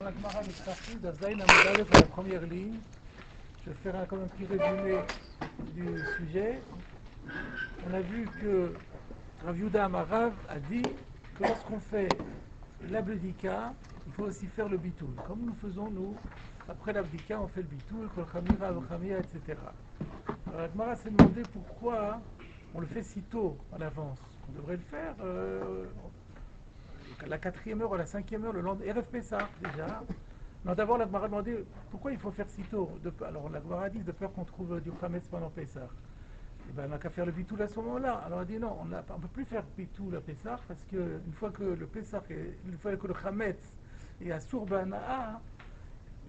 la Gemara de Psachim, d'Azaïn Amudalev, à la première ligne. Je vais faire comme un petit résumé du sujet. On a vu que Rav Yehuda Amarav a dit que lorsqu'on fait l'abdika, il faut aussi faire le bitoul. Comme nous faisons, nous, après l'abdika, on fait le bitoul, kol chamira, v'chamia, etc. Alors la Gemara s'est demandé pourquoi on le fait si tôt en avance. On devrait le faire à la 4e heure ou à la 5e heure, le lendemain, Erev Pessah déjà. Non, d'abord la Gemara a demandé pourquoi il faut faire si tôt. Alors la Gemara a dit de peur qu'on trouve du Khametz pendant Pessah. Et ben, on n'a qu'à faire le bitoul à ce moment-là. Alors on a dit non, on ne peut plus faire bitoul à Pessah parce qu'une fois que le Pessah, une fois que le Khametz est à Sourbanaa,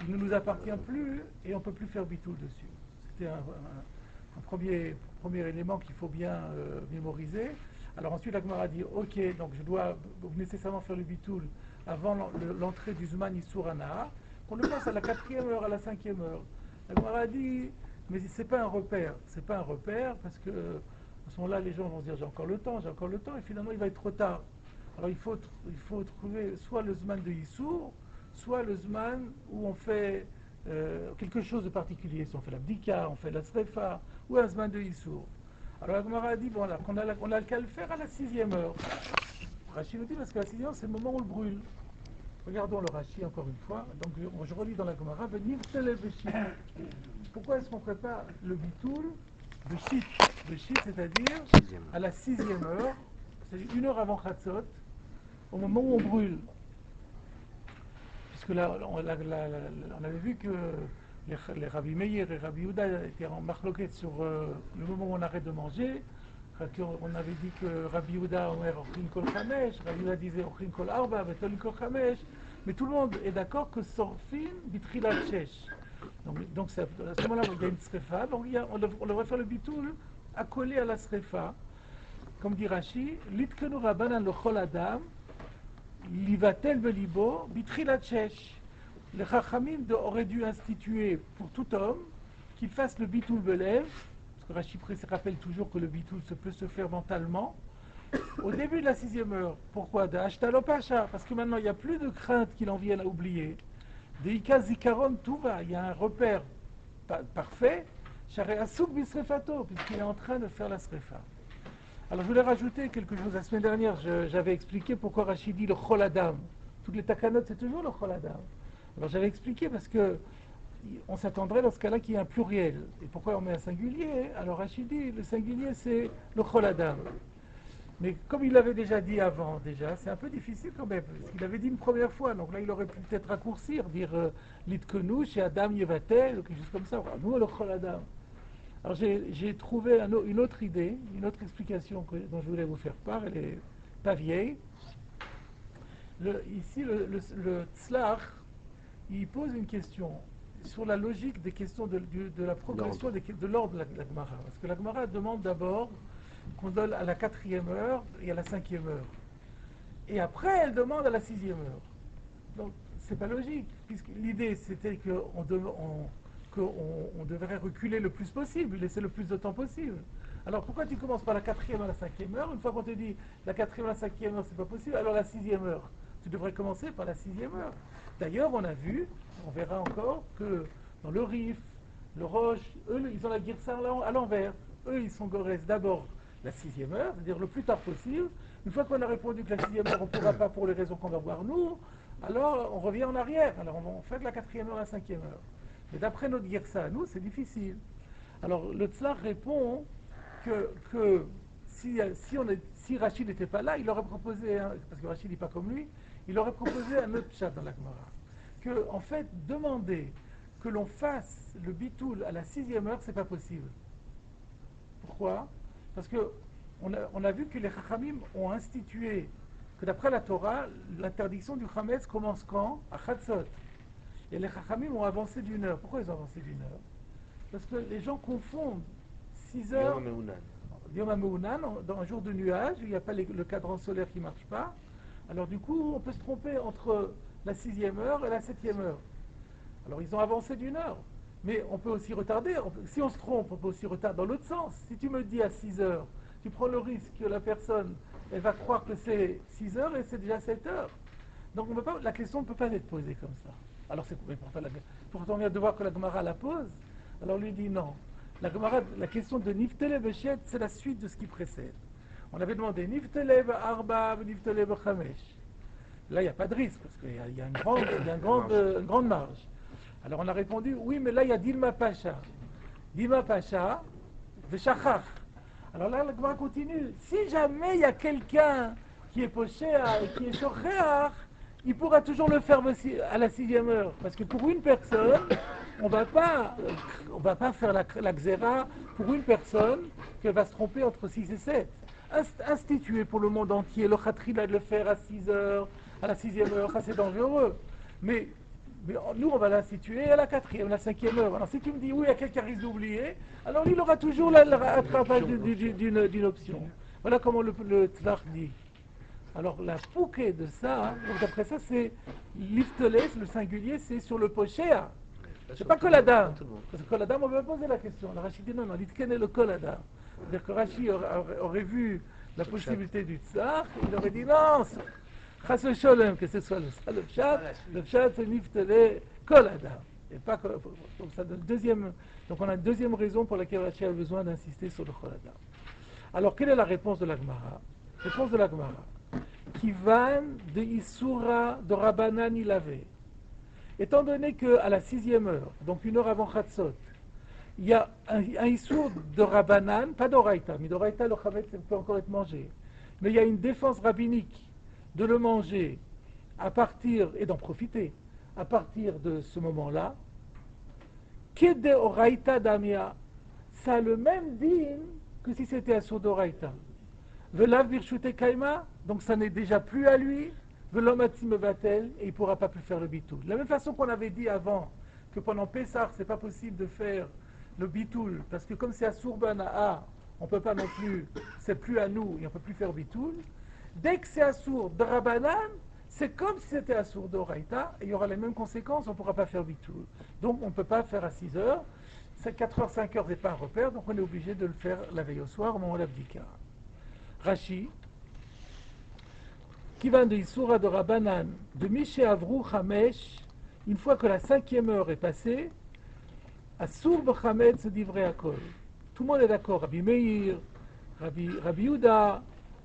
il ne nous appartient plus et on ne peut plus faire bitoul dessus. C'était un premier élément qu'il faut bien mémoriser. Alors ensuite la Gemara dit ok, donc je dois nécessairement faire le bitoul avant l'entrée du Zman Issour Hana, qu'on le fasse à la 4e heure, à la 5e heure. La Gemara dit mais c'est pas un repère, parce que à ce moment-là les gens vont se dire j'ai encore le temps, et finalement il va être trop tard. Alors il faut trouver soit le Zman de Issour, soit le Zman où on fait quelque chose de particulier, si on fait la Bdika, on fait la Srefa, ou un Zman de Issour. Alors la Gemara a dit bon, qu'on a qu'à le faire à la 6e heure. Rashi nous dit parce que la 6e heure c'est le moment où on le brûle. Regardons le Rashi encore une fois. Donc je relis dans la Gemara. Pourquoi est-ce qu'on prépare le bitoul de shit? Le shit, c'est-à-dire à la 6e heure, c'est-à-dire 1 heure avant Chatzot, au moment où on brûle. Puisque là, on avait vu que les Rabbi Meir et Rabbi Yehuda étaient en marloquette sur le moment où on arrête de manger. On avait dit que Rabbi Yehuda omer ochin kol chamesh, Rabbi Yehuda disait ochin kol arba, vetol kol chamesh, mais tout le monde est d'accord que sorfin bitrilat shesh. Donc à ce moment-là, il y a une srefa, donc on devrait faire le bitoul accolé à la srefa. Comme dit Rashi, litkenu rabanan lechol adam, livatel belibo bitrilat shesh. Les Chachamim auraient dû instituer pour tout homme qu'il fasse le bitoul belev, parce que Rashi se rappelle toujours que le bitoul peut se faire mentalement, au début de la 6e heure. Pourquoi? De Ashtalopasha, parce que maintenant il n'y a plus de crainte qu'il en vienne à oublier. De Ika Zikaron, tout va, il y a un repère parfait, Share Asuk Bisrefato, puisqu'il est en train de faire la srefa. Alors je voulais rajouter quelque chose. La semaine dernière, j'avais expliqué pourquoi Rashi dit le Chol Adam. Toutes les takanot, c'est toujours le Chol Adam. Alors j'avais expliqué parce que on s'attendrait dans ce cas-là qu'il y ait un pluriel. Et pourquoi on met un singulier? Alors Rashi dit le singulier c'est le Chol Adam. Mais comme il l'avait déjà dit avant, c'est un peu difficile quand même, parce qu'il avait dit une première fois, donc là il aurait pu peut-être raccourcir, dire Litkenu chez Adam Yevatel, ou quelque chose comme ça. Alors, nous le Chol Adam. Alors j'ai trouvé une autre idée, une autre explication dont je voulais vous faire part, elle est pas vieille. Ici le Tzlach, il pose une question sur la logique des questions de la progression de l'ordre de la Gemara. Parce que la Gemara demande d'abord qu'on donne à la 4e heure et à la 5e heure. Et après, elle demande à la 6e heure. Donc, c'est pas logique, puisque l'idée, c'était qu'on devrait reculer le plus possible, laisser le plus de temps possible. Alors, pourquoi tu commences par la 4e à la 5e heure? Une fois qu'on te dit la 4e à la 5e heure, c'est pas possible, alors la 6e heure. Tu devrais commencer par la 6e heure. D'ailleurs, on a vu, on verra encore, que dans le Rif, le Roche, eux, ils ont la Girsa à l'envers. Eux, ils sont Gorès d'abord la 6e heure, c'est-à-dire le plus tard possible. Une fois qu'on a répondu que la 6e heure, on ne pourra pas pour les raisons qu'on va voir nous, alors on revient en arrière. Alors on va faire de la 4e heure à la 5e heure. Mais d'après notre Girsa, nous, c'est difficile. Alors le Tzlach répond que si Rachid n'était pas là, il aurait proposé, parce que Rachid n'est pas comme lui, il aurait proposé un autre chat dans la Gemara. Que, en fait, demander que l'on fasse le bitoul à la 6e heure, c'est pas possible. Pourquoi? Parce que on a vu que les Chachamim ont institué que d'après la Torah, l'interdiction du Chametz commence quand? À Chatzot. Et les Chachamim ont avancé d'1 heure. Pourquoi ils ont avancé d'1 heure? Parce que les gens confondent 6 heures. Yom HaMe'unan, dans un jour de nuage, où il n'y a pas le cadran solaire qui ne marche pas. Alors du coup, on peut se tromper entre la 6e heure et la 7e heure. Alors ils ont avancé d'1 heure. Mais on peut aussi retarder. Si on se trompe, on peut aussi retarder dans l'autre sens. Si tu me dis à 6 heures, tu prends le risque que la personne, elle va croire que c'est 6 heures et c'est déjà 7 heures. Donc la question ne peut pas être posée comme ça. Alors mais pourtant on vient de voir que la Gemara la pose. Alors lui dit non. La question de Niftele Beshet, c'est la suite de ce qui précède. On avait demandé Niftele Arba, Niftele Chamesh. Là, il n'y a pas de risque, parce qu'il y a une grande marge. Alors on a répondu, oui, mais là, il y a Dilma Pacha. Dilma Pacha, Veshachach. Alors là, la Gemara continue. Si jamais il y a quelqu'un qui est pochéa et qui est shochéach, il pourra toujours le faire à la 6e heure. Parce que pour une personne, on va pas faire la xéra pour une personne qui va se tromper entre 6 et 7. Instituer pour le monde entier, le khatrila de le faire à 6 heures, à la 6e heure, ça c'est dangereux. Mais nous, on va l'instituer à la 4e, à la 5e heure. Alors si tu me dis, oui, il y a quelqu'un qui risque d'oublier, alors lui, il aura toujours la rattrapage d'une option. Voilà comment le tzlach dit. Alors la pouquet de ça, donc après ça, c'est l'ifteles, le singulier, c'est sur le pochéa. C'est pas Koladam. Parce que Koladam, on va poser la question. Le Rashi dit non, l'itken est le Koladam. C'est-à-dire que Rashi aurait vu la possibilité du tzar, il aurait dit non, Chas Sholem, que ce soit le pshat, c'est l'ifteles Koladam. Et pas donc ça donne donc on a une deuxième raison pour laquelle Rashi a besoin d'insister sur le Koladam. Alors quelle est la réponse de la Gemara? Réponse de la Gemara. Kivan de Isura de Rabbanan il avait. Étant donné qu'à la 6e heure, donc une heure avant Chatzot, il y a un Issour de Rabbanan, pas d'Oraïta, mais d'Oraïta le Chametz peut encore être mangé. Mais il y a une défense rabbinique de le manger à partir, et d'en profiter, à partir de ce moment-là. Kede Oraïta Damia, ça a le même din que si c'était Assour d'Oraïta. Velav Birshute Kaima, donc ça n'est déjà plus à lui. Velomati Mevatel, et il ne pourra pas plus faire le bitoul. De la même façon qu'on avait dit avant que pendant Pessah, c'est pas possible de faire le bitoul, parce que comme c'est à Sourbanaa, on ne peut pas non plus, c'est plus à nous, et on ne peut plus faire bitoul. Dès que c'est à Sour de Rabbanan, c'est comme si c'était à Sour d'Oraïta, et il y aura les mêmes conséquences, on ne pourra pas faire bitoul. Donc on ne peut pas faire à 6 heures, c'est 4 heures, 5 heures, c'est pas un repère, donc on est obligé de le faire la veille au soir, au moment de l'abdika. Rashi, qui va de Issoura de Rabbanan, de Mishe Avrou Chamesh, une fois que la 5e heure est passée, à Sourb Chametz divrei Akol. Tout le monde est d'accord, Rabbi Meir, Rabbi Yehuda,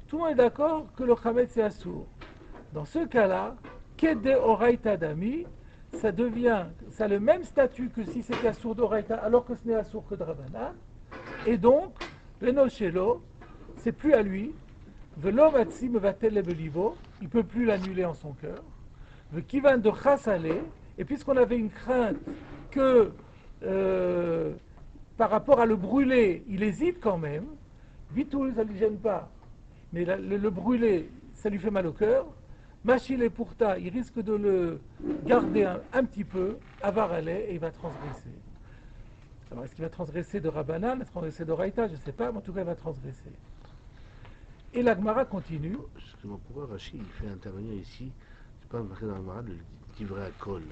tout le monde est d'accord que le Chametz est Assour. Dans ce cas-là, Kede Oraïta Dami, ça a le même statut que si c'était Assour d'Oraïta, alors que ce n'est Assour que de Rabbanan, et donc, Beno Shelo, c'est plus à lui. Velo matzi mevatel lebelivo, il ne peut plus l'annuler en son cœur. Le kivan de chassale, et puisqu'on avait une crainte que par rapport à le brûler, il hésite quand même, bitoul, ça ne lui gêne pas, mais le brûler, ça lui fait mal au cœur. Machil et pourta, il risque de le garder un petit peu, avarale, et il va transgresser. Alors est-ce qu'il va transgresser de Rabbanan, transgresser d'Oraïta, je ne sais pas, mais en tout cas il va transgresser. Et la Gemara continue. Excusez-moi, pourquoi Rachid il fait intervenir ici, c'est pas marqué dans la Gemara, de livrer à col?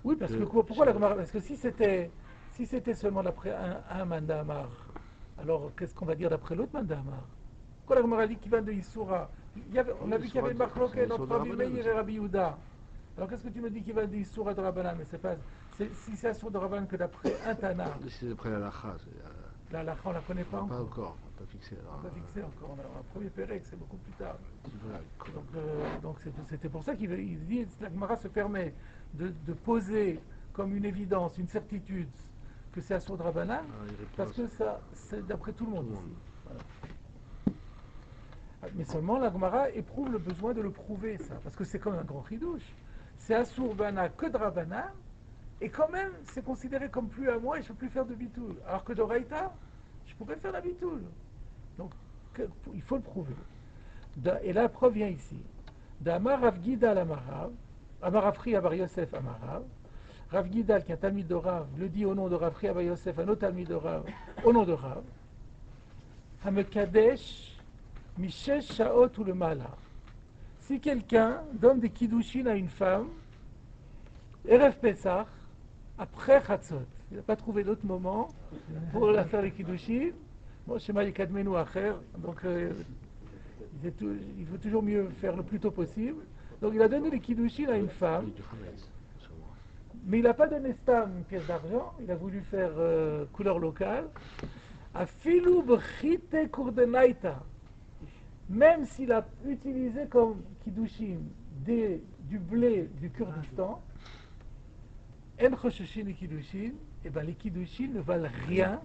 Oui, parce que pourquoi la Gemara? Parce que si c'était seulement d'après un Mandamar, alors qu'est-ce qu'on va dire d'après l'autre Mandamar? Pourquoi la Gemara dit qu'il va de Issoura? On a vu qu'il y avait une marloquette entre Rabbi Meir et Rabbi Yehuda. Alors qu'est-ce que tu me dis qu'il va de Issoura de Rabbanan? Mais c'est pas. Si c'est Assour de Rabbanan que d'après un Tana. C'est d'après la Lacha. La Lacha, on ne la connaît pas encore. Pas encore, pas fixé. On n'a pas fixé encore. On a un premier Pérec, c'est beaucoup plus tard. Voilà. Donc c'était pour ça qu'il dit la Gemara se permet de poser comme une évidence, une certitude que c'est Assour de Rabbanan, parce que ça, c'est d'après tout le monde ici. Voilà. Mais seulement la Gemara éprouve le besoin de le prouver, ça, parce que c'est comme un grand chidouche. C'est Assour Bana que de Rabbanan, et quand même, c'est considéré comme plus à moi et je ne peux plus faire de bitoul. Alors que d'Oraïta, je pourrais faire la bitoul. Donc, il faut le prouver. Et la preuve vient ici. D'Amar Rav Gidal Amarav, Amarav Fri Abar Yosef Amarav, Rav Gidal, qui est un talmid de Rav, le dit au nom de Rav Fri Abar Yosef, un autre talmid de Rav, au nom de Rav. Hamekadesh, Mishesh Shaot ou le Mala. Si quelqu'un donne des kiddushin à une femme, Erev Pesach, après Chatzot, il n'a pas trouvé d'autre moment pour la faire les kiddushin. Bon, chez Maïkadmenou Acher, donc il faut toujours mieux faire le plus tôt possible. Donc il a donné les kiddushin à une femme. Mais il n'a pas donné stam une pièce d'argent, il a voulu faire couleur locale. Afilu b'chite kurdenaita. Même s'il a utilisé comme kiddushin du blé du Kurdistan, en chosheshin et kiddushin, et ben les kiddushin ne valent rien.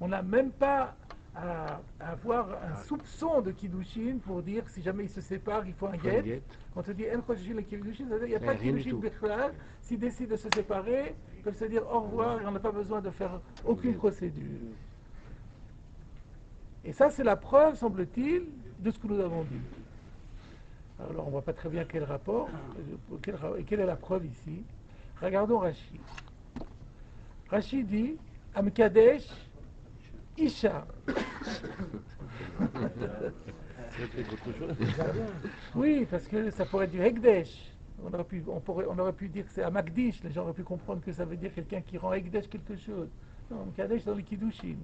On n'a même pas à avoir un soupçon de kiddushin pour dire si jamais ils se séparent, il faut un guet. Quand on dit en chosheshin et kiddushin, il n'y a pas de kiddushin bichlal. S'ils décident de se séparer, ils peuvent se dire au revoir et on n'a pas besoin de faire aucune procédure. Et ça, c'est la preuve, semble-t-il, de ce que nous avons dit. Alors, on ne voit pas très bien quel rapport, et quelle est la preuve ici. Regardons Rashi. Rashi dit Amkadesh Isha. Oui, parce que ça pourrait être du Hekdesh. On aurait pu dire que c'est Amakdish. Les gens auraient pu comprendre que ça veut dire quelqu'un qui rend Hekdesh quelque chose. Non, Amkadesh dans les Kiddushin.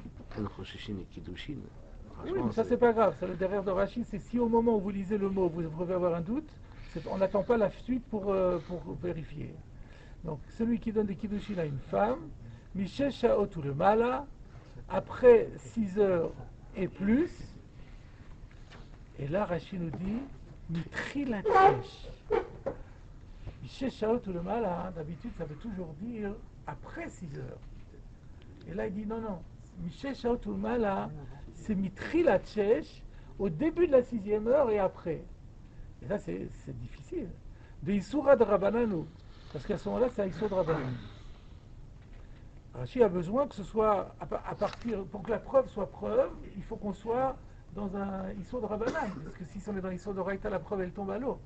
Oui, mais ça c'est pas grave. Ça, le derrière de Rashi, c'est si au moment où vous lisez le mot, vous pouvez avoir un doute, on n'attend pas la suite pour vérifier. Donc, celui qui donne des kiddushin à une femme, Mishesh Shaot ou le Mala, après 6 heures et plus, et là Rashi nous dit, Mitrilatesh. Mishesh Shaot ou le Mala, d'habitude ça veut toujours dire après 6 heures. Et là il dit non, Mishesh Shaot ou le Mala, c'est Mitrilatesh, au début de la 6e heure et après. Et là c'est difficile. De Isura de Rabbananu. Parce qu'à ce moment-là, c'est un Issur de Rabbanan. Rashi a besoin que ce soit, à partir, pour que la preuve soit preuve, il faut qu'on soit dans un Issur de Rabbanan. Parce que si on est dans l'Issur de Raïta, la preuve, elle tombe à l'eau.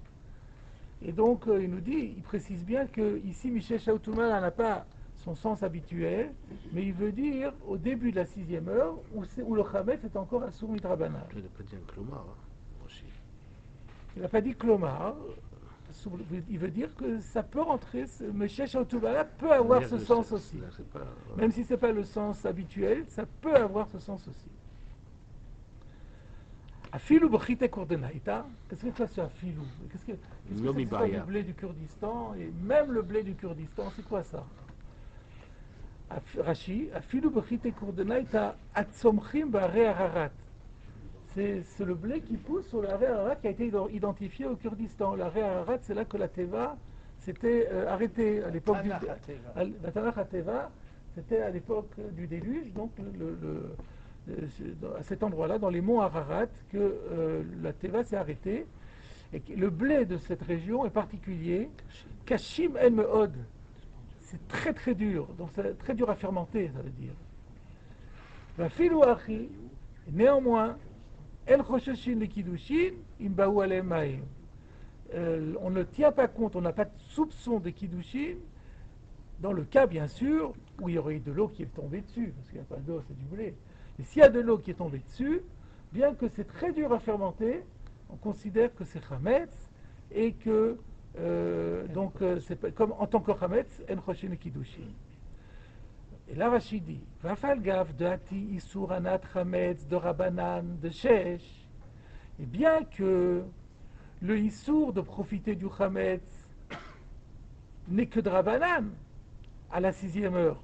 Et donc, il nous dit, il précise bien que ici, Michel Shaoutouma n'a pas son sens habituel, mais il veut dire au début de la 6e heure, où le Chametz est encore à Sourmit Rabbanan. Il n'a pas dit un Klomar, aussi. Il n'a pas dit Klomar. Il veut dire que ça peut rentrer, Meshech Autobala peut avoir ce sens aussi. Même si ce n'est pas le sens habituel, ça peut avoir ce sens aussi. Afilou b'chite kurdenaïta, qu'est-ce que c'est afilou? Qu'est-ce que c'est du blé du Kurdistan? Et même le blé du Kurdistan, c'est quoi ça? Rashi, afilou b'chite kurdenaïta atzomchim b'arei Ararat. C'est le blé qui pousse sur l'arrêt Ararat qui a été identifié au Kurdistan. L'arrêt Ararat, c'est là que la Teva s'était arrêtée à l'époque du la Tanakh à Teva, c'était à l'époque du déluge, donc à cet endroit-là, dans les monts Ararat, que la Teva s'est arrêtée. Et le blé de cette région est particulier. Kashim en meod. C'est très très dur, donc c'est très dur à fermenter, ça veut dire. Va filou achi, néanmoins, El Chosheshin les Kiddushin, Imbaou Alemaim. On ne tient pas compte, on n'a pas de soupçon de Kiddushin, dans le cas, bien sûr, où il y aurait eu de l'eau qui est tombée dessus, parce qu'il n'y a pas d'eau, c'est du blé. Et s'il y a de l'eau qui est tombée dessus, bien que c'est très dur à fermenter, on considère que c'est Chametz, et que, c'est comme en tant que Chametz, En Chosheshin les Kiddushin. Et là, Rashi dit, Vafalgav de Hati Isur Anat Chametz de Rabbanan de Shesh, et bien que le Isur de profiter du Chametz n'est que de Rabbanan à la 6e heure.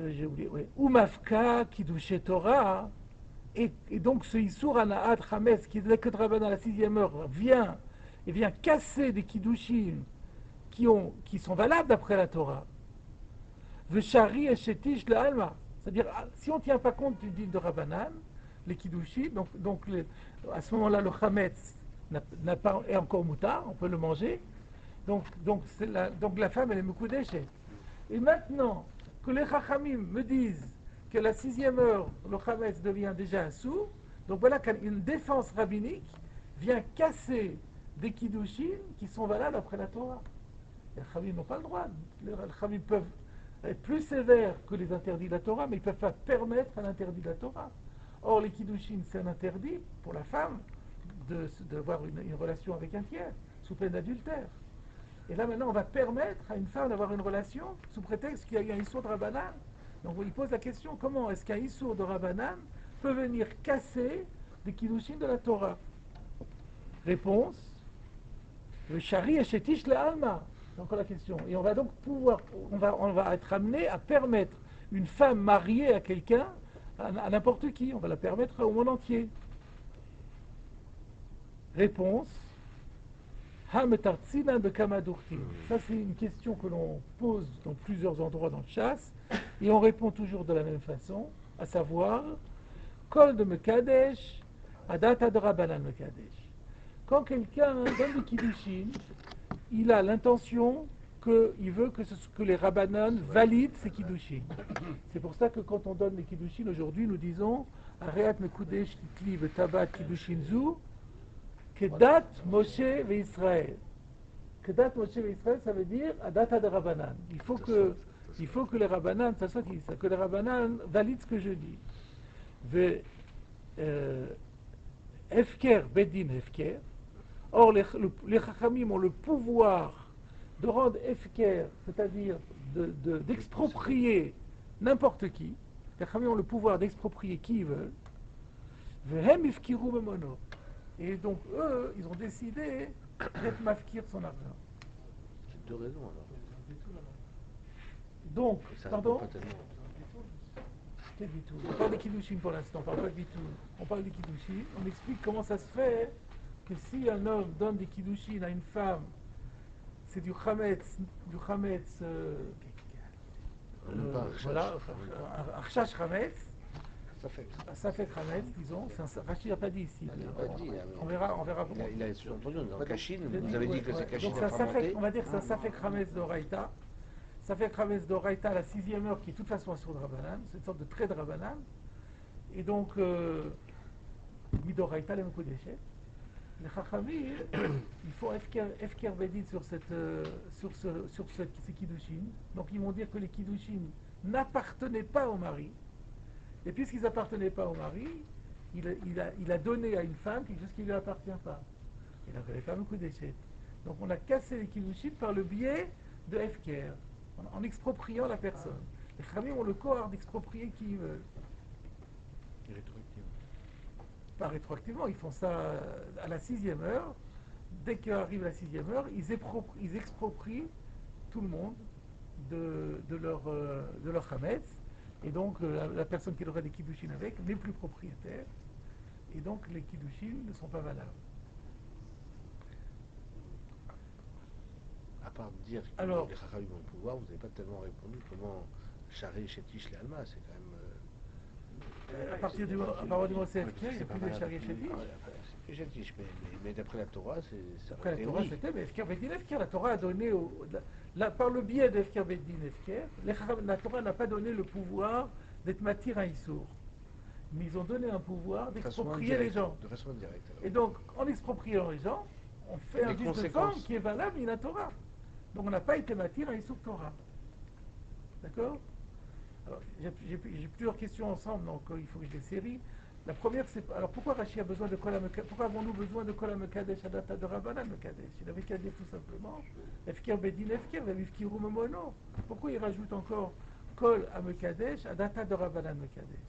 J'ai oublié, oui. Umafka Kiddushe Torah, et donc ce Isur Anat Chametz qui n'est que de Rabbanan à la 6e heure vient casser des Kiddushin qui sont valables d'après la Torah. Veshari et Shetish la Alma. C'est-à-dire, si on ne tient pas compte du din de Rabbanan, les Kiddushi, donc à ce moment-là, le Chametz est encore moutard, on peut le manger. Donc la femme, elle est Mekudeshet. Et maintenant que les Chachamim me disent que la 6e heure, le Chametz devient déjà un sourd, donc voilà qu'une défense rabbinique vient casser des Kiddushim qui sont valables après la Torah. Les Khamim n'ont pas le droit. Les Khamim peuvent être plus sévères que les interdits de la Torah, mais ils ne peuvent pas permettre un interdit de la Torah. Or, les Kiddushin, c'est un interdit pour la femme d'avoir une relation avec un tiers, sous peine d'adultère. Et là, maintenant, on va permettre à une femme d'avoir une relation sous prétexte qu'il y a eu un Issour de Rabbanan. Donc, il pose la question, comment est-ce qu'un Issour de Rabbanan peut venir casser des Kiddushin de la Torah? Réponse, Le shari et shetish le alma. C'est encore la question. Et on va donc pouvoir, on va être amené à permettre une femme mariée à quelqu'un, à n'importe qui. On va la permettre au monde entier. Réponse. Hametartzina bekamadurtim. Ça, c'est une question que l'on pose dans plusieurs endroits dans le chasse. Et on répond toujours de la même façon, à savoir, Kol de Mekadesh, Adata de Rabbanan Mekadesh. Quand quelqu'un donne des kiddushin, il a l'intention qu'il veut que les Rabbanan valident ces kiddushin. C'est pour ça que quand on donne les kiddushin aujourd'hui, nous disons Areat Mekudesh Titli Betabat Kiddushin Zu, Kedat Moshe ve Israël. Kedat Moshe ve Israël, ça veut dire Adata de Rabbanan. Il faut que les Rabbanan, que les Rabbanan valident ce que je dis. Hefker, Bedin Hefker. Or, les Chachamim ont le pouvoir de rendre Hefker, c'est-à-dire d'exproprier n'importe qui. Les Chachamim ont le pouvoir d'exproprier qui ils veulent. Vehem Ifkiru Memono. Et donc, eux, ils ont décidé d'être mafkir son argent. C'est deux raisons alors. Donc, Ça pardon pas tellement. Quel bitou? On parle des kiddushin pour l'instant, on parle pas de bitou. On parle des kiddushin, on explique comment ça se fait que si un homme donne des kiddushin à une femme, c'est du chametz, voilà, un chash chametz, ça fait chametz, disons, Rachid n'a pas dit ici. On verra comment. Il a sous-entendu, dans Kashin, vous avez dit que c'est Kashin donc à fermenter. on va dire que ça fait chametz d'oraïta. Ça fait Chametz d'Oraïta à la 6e heure, qui est de toute façon sur le Rabbanan, c'est une sorte de trait de Rabbanan. Et donc, Midoraïta, les Mekodeshet. Les Chachamim, ils font Efker Bedin sur ces Kiddushin. Donc, ils vont dire que les Kiddushin n'appartenaient pas au mari. Et puisqu'ils n'appartenaient pas au mari, il a donné à une femme quelque chose qui ne lui appartient pas. Et donc, les femmes Mekodeshet. Donc, on a cassé les Kiddushin par le biais de Efker, en expropriant la personne. Les Khamim ont le corps d'exproprier qui ils veulent. Rétroactivement. Pas rétroactivement, ils font ça à la 6e heure. Dès qu'arrive la 6e heure, ils exproprient tout le monde de leur Hametz. Et donc, la personne qui aurait des Kiddushin avec n'est plus propriétaire. Et donc, les Kiddushin ne sont pas valables. À part dire que alors, les Chachamim ont le pouvoir, vous n'avez pas tellement répondu comment Charé, Chetish, les Alma, c'est quand même. À partir du moment du Mosef, il n'y a plus de Charé Chetish. C'est plus Chetish, mais d'après la Torah, c'est. Après la Torah, c'était, mais Efker Bedin Efker, la Torah a donné, par le biais d'Efker Bedin Efker, la Torah n'a pas donné le pouvoir d'être matir à Issour. Mais ils ont donné un pouvoir d'exproprier les gens. De façon indirecte. Alors. Et donc, en expropriant les gens, on fait un vice de forme qui est valable in la Torah. Donc on n'a pas été matir à Issour Torah. D'accord? Alors, j'ai plusieurs questions ensemble, donc il faut que je les série. La première, c'est alors pourquoi Rashi a besoin de Kol HaMekadesh? Pourquoi avons-nous besoin de Kol HaMekadesh Adata de Rabbanan Mekadesh? Il avait qu'à dire tout simplement Efker Bedin Efker, Vivkiru Memono. Pourquoi il rajoute encore Kol HaMekadesh Adata de Rabbanan Mekadesh?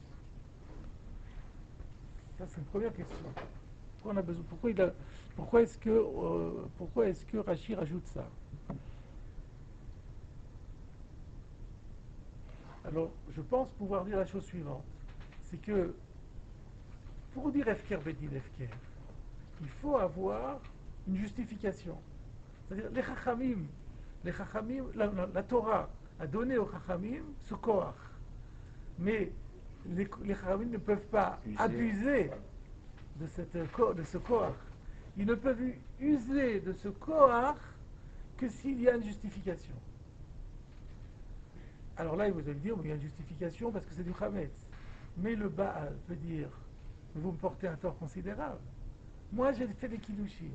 Ça, c'est une première question. Pourquoi on a besoin? Pourquoi est-ce que Rashi rajoute ça? Alors, je pense pouvoir dire la chose suivante. C'est que, pour dire Efker Bedin Efker, il faut avoir une justification. C'est-à-dire, les Chachamim, la Torah a donné aux Chachamim ce koach. Mais les Chachamim ne peuvent pas abuser de ce koach. Ils ne peuvent user de ce koach que s'il y a une justification. Alors là, vous allez dire, il y a une justification parce que c'est du Chametz. Mais le Baal peut dire, vous me portez un tort considérable. Moi, j'ai fait des Kiddushin.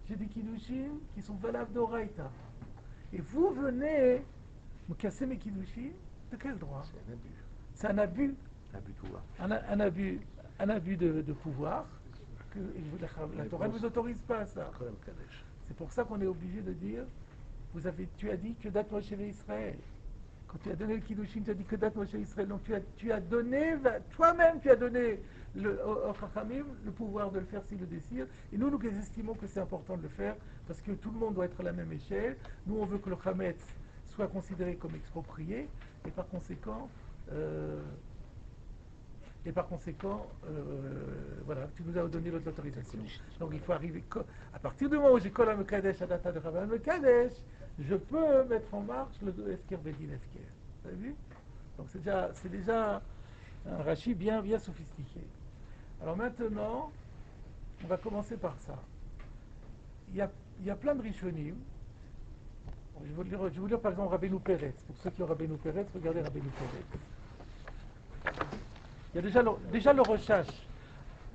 J'ai des Kiddushin qui sont valables d'Oraïta. Et vous venez me casser mes Kiddushin, de quel droit? C'est un abus. C'est un abus. Un abus de pouvoir. Un abus de pouvoir. Que la Torah ne vous autorise pas à ça. C'est pour ça qu'on est obligé de dire, tu as dit que date Moshe Israël. Quand tu as donné le Kiddushin, tu as dit que date Moshe Israël. Donc tu as donné, toi-même tu as donné au Chachamim le pouvoir de le faire s'il le désire. Et nous estimons que c'est important de le faire parce que tout le monde doit être à la même échelle. Nous, on veut que le Chametz soit considéré comme exproprié et par conséquent, voilà, tu nous as donné l'autorisation. Donc il faut arriver, à partir du moment où j'ai Kol Mekadesh à data de Rabban Mekadesh, je peux mettre en marche le Efker Bedin Efker. Vous avez vu? Donc c'est déjà un Rashi bien sophistiqué. Alors maintenant, on va commencer par ça. Il y a plein de Rishonim. Je vais vous lire par exemple Rabbeinu Peretz. Pour ceux qui ont Rabbeinu Peretz, regardez Rabbeinu Peretz. Il y a déjà le rechash.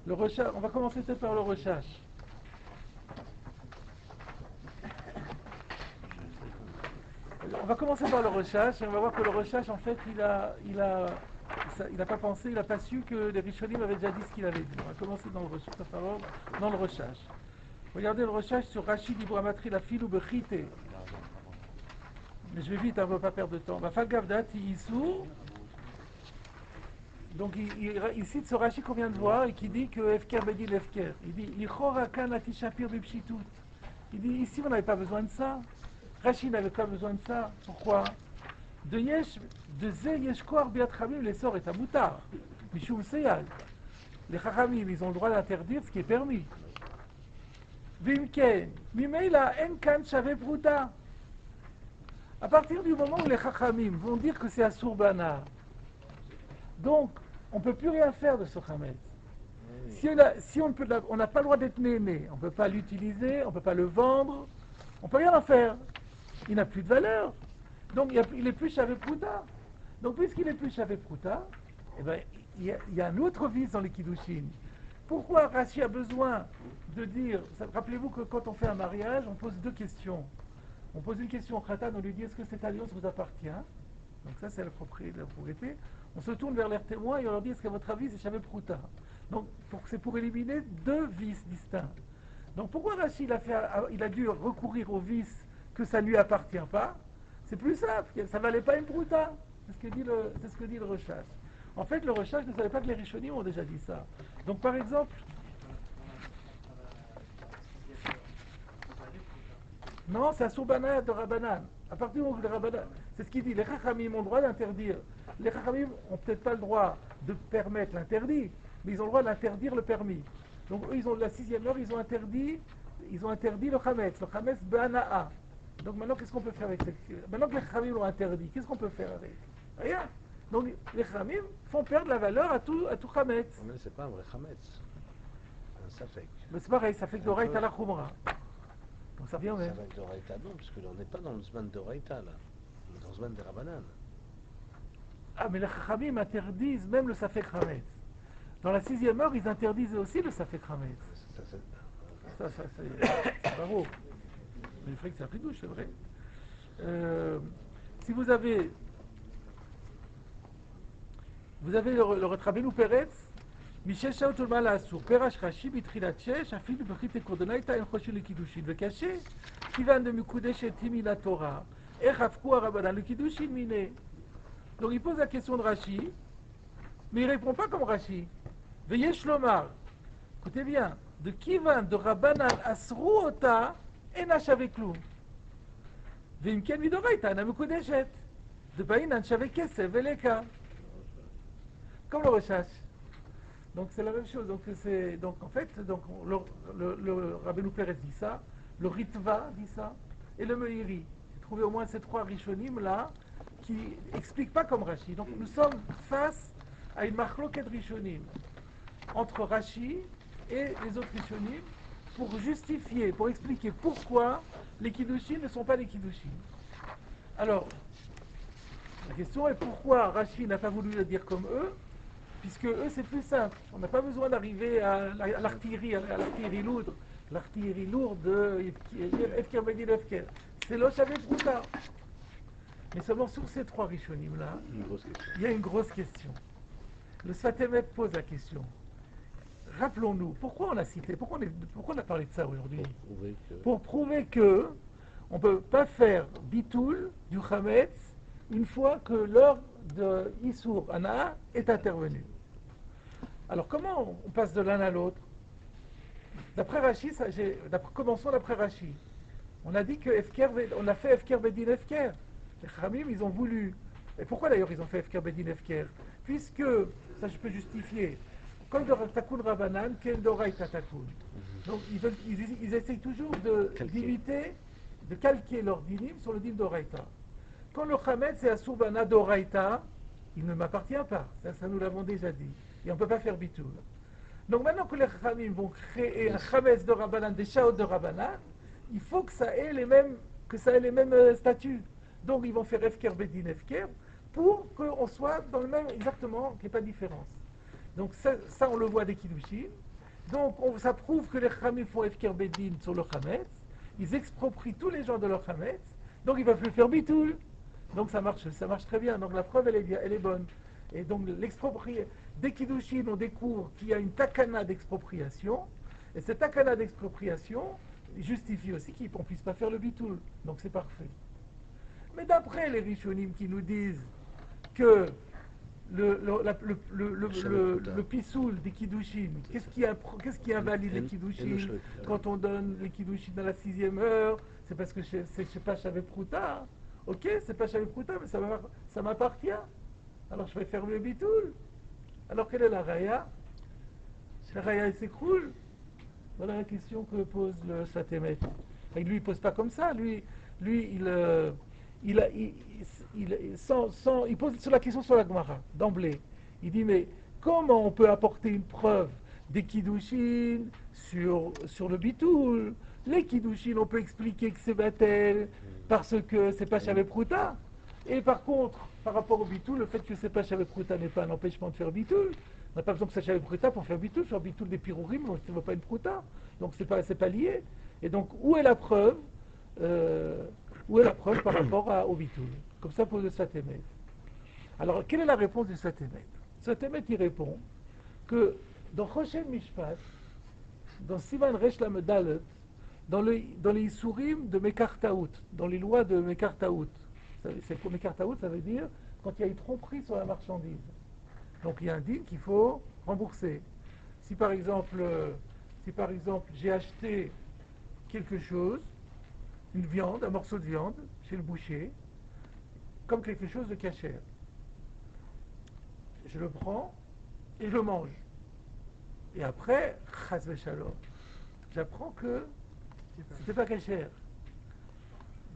On va commencer peut-être par le rechash. On va commencer par le rechash et on va voir que le rechash, en fait, il n'a pas pensé, il n'a pas su que les Rishonim avaient déjà dit ce qu'il avait dit. On va commencer dans le rechash. Regardez le rechash sur Rashi d'Ibramatri, la file ou Bechite. Mais je vais vite, on ne va pas perdre de temps. Falgavdati Issou. Donc il cite ce Rashi qu'on vient de voir et qui dit que Efker Bedil Efker. Il dit Lichorakan Atishapir Bipshitut. Il dit ici on n'avait pas besoin de ça. Rashi n'avait pas besoin de ça. Pourquoi? De Ze Yeshkoar Biat Chamim les sorts est à Moutar. Mishum Seyal. Les Chachamim, ils ont le droit d'interdire ce qui est permis. Vimken, Mimeila Enkan Shave Pruta. À partir du moment où les Chachamim vont dire que c'est Asur Bana, donc on ne peut plus rien faire de ce Chametz. Si on n'a pas le droit d'être néné, on ne peut pas l'utiliser, on ne peut pas le vendre, on ne peut rien en faire. Il n'a plus de valeur. Donc il n'est plus Shave Pruta. Donc puisqu'il n'est plus Shave Pruta, eh ben, il y a un autre vice dans les Kiddushin. Pourquoi Rashi a besoin de dire... Rappelez-vous que quand on fait un mariage, on pose deux questions. On pose une question au Khatan, on lui dit est-ce que cette alliance vous appartient? Donc ça c'est la propriété. On se tourne vers les témoins et on leur dit est-ce qu'à votre avis c'est Shave Pruta? Donc c'est pour éliminer deux vices distincts. Donc pourquoi Rashi il a dû recourir au vice que ça ne lui appartient pas? C'est plus simple, ça ne valait pas une Pruta. C'est ce que dit le rechash. En fait, le rechash ne savait pas que les Rishonim ont déjà dit ça. Donc par exemple... Non, c'est un Soubana de Rabbanan. À partir du moment où les Rabbanan... C'est ce qu'il dit, les Chachamim ont le droit d'interdire. Les Chachamim n'ont peut-être pas le droit de permettre l'interdit, mais ils ont le droit d'interdire le permis. Donc eux, ils ont la 6e heure, ils ont interdit le Chametz Bana'a. Donc maintenant, qu'est-ce qu'on peut faire avec cette... Maintenant que les Chachamim l'ont interdit, qu'est-ce qu'on peut faire avec? Rien. Donc les Chachamim font perdre la valeur à tout Chametz. Mais c'est pas un vrai Chametz. Un Safek. Mais c'est pareil, ça fait que d'Oraïta la Khumra. Donc ça vient même. Ça va être d'Oraïta, non, parce que là, on n'est pas dans le Zman d'Oraïta, là. On est dans le Zman des Rabbanan. Ah, mais les Chachamim interdisent même le Safek Chametz. Dans la 6e heure, ils interdisent aussi le Safek Chametz. Ça, c'est bravo. Mais il faudrait que c'est un prix douche, c'est vrai. Si vous avez le Rabbeinu Peretz, Michel Shaot Olma Asur, Perash Rashi, Bitrilat Shesh, Afil Bechit Ekodonaita, En Choshin le Kiddushin, Vekaché, Kivan de Mikudesh et Timina Torah, Echafku Arabanan le Kiddushin Miné. Donc il pose la question de Rashi, mais il ne répond pas comme Rashi. Veuillez Shlomar, écoutez bien, de Kivan de Rabbanan Asruota, Ena Shaveklum. Vimken Vidoraita, Ana Mukudeshet, de Bainan Shavekese, Veleka. Comme le rechash. Donc c'est la même chose. Donc en fait, le Rabbeinu Peretz dit ça, le Ritva dit ça, et le Meiri. J'ai trouvé au moins ces trois Rishonim là qui n'expliquent pas comme Rashi. Donc nous sommes face à une machloket Rishonim entre Rashi et les autres Rishonim pour justifier, pour expliquer pourquoi les Kiddushin ne sont pas des Kiddushin. Alors, la question est pourquoi Rashi n'a pas voulu le dire comme eux, puisque eux c'est plus simple. On n'a pas besoin d'arriver à l'artillerie lourde. L'artillerie lourde de Efker Bedil Efker. C'est le Shavet Pruta. Mais seulement sur ces trois Rishonim là, il y a une grosse question. Le Sfatemet pose la question. Rappelons-nous, pourquoi on a cité, pourquoi on a parlé de ça aujourd'hui? Pour prouver que on ne peut pas faire bitoul du Chametz une fois que l'heure de Issour Anaa est intervenue. Alors comment on passe de l'un à l'autre? D'après Rashi, commençons d'après Rashi. On a dit que on a fait Efker Bedin Efker. Les Khamim, ils ont voulu. Et pourquoi d'ailleurs ils ont fait Efker Bedin Efker? Puisque, ça je peux justifier, comme de Takun Rabanan, Ken Doraita Takun. Donc ils essayent toujours d'imiter, de calquer leur dinim sur le din d'Oraita. Quand le Khametz est à Soubana d'Oraita, il ne m'appartient pas. Ça nous l'avons déjà dit. Et on ne peut pas faire bitoul. Donc maintenant que les Khamim vont créer un Khametz de Rabbanan, des Shaot de Rabbanan, il faut que ça ait les mêmes, statuts. Donc ils vont faire Efker Bedin Efker pour qu'on soit dans le même, exactement, qu'il n'y ait pas de différence. Donc ça on le voit des Kiddushin. Donc ça prouve que les Khamim font Efker Bedin sur le Khametz. Ils exproprient tous les gens de leur Khametz. Donc ils ne peuvent plus faire bitoul. Donc ça marche très bien. Donc la preuve elle est bonne. Et donc des Kiddushin, on découvre qu'il y a une takana d'expropriation. Et cette takana d'expropriation justifie aussi qu'on ne puisse pas faire le bitoul. Donc c'est parfait. Mais d'après les Rishonim qui nous disent que le pissoul des Kiddushin, qu'est-ce qui invalide les Kiddushin quand on donne les Kiddushin à la 6e heure? C'est parce que c'est pas Shavet Prouta. Ok, c'est pas Shavet Prouta, mais ça m'appartient. Alors je vais faire le bitoul. Alors quelle est la raya? La raya elle s'écroule. Voilà la question que pose le Satémet. Et lui il pose pas comme ça. Lui il pose sur la question sur la Gemara d'emblée. Il dit mais comment on peut apporter une preuve des Kiddushin sur le bitoul? Les Kiddushin on peut expliquer que c'est Batel parce que c'est pas Shavet Prouta. Et par contre, par rapport au bitoul, le fait que c'est pas Shavet Prouta n'est pas un empêchement de faire bitoul. On n'a pas besoin que ça Shavet Prouta pour faire bitoul. Faire bitoul des pirourim, ça ne veut pas une Prouta. Donc c'est pas lié. Et donc où est la preuve par rapport au bitoul? Comme ça pose le Satémet. Alors quelle est la réponse du Satémet? Satémet il répond que dans Choshen Mishpat, dans Sivan Resh Lamedalet, dans les Issourim de Mekartaout, dans les lois de Mekartaout, pour Mekartaout, ça veut dire quand il y a une tromperie sur la marchandise. Donc il y a un deal qu'il faut rembourser. Si par exemple j'ai acheté quelque chose, une viande, un morceau de viande chez le boucher, comme quelque chose de cachère, je le prends et je le mange. Et après, chas v'shalom, j'apprends que c'était pas cachère.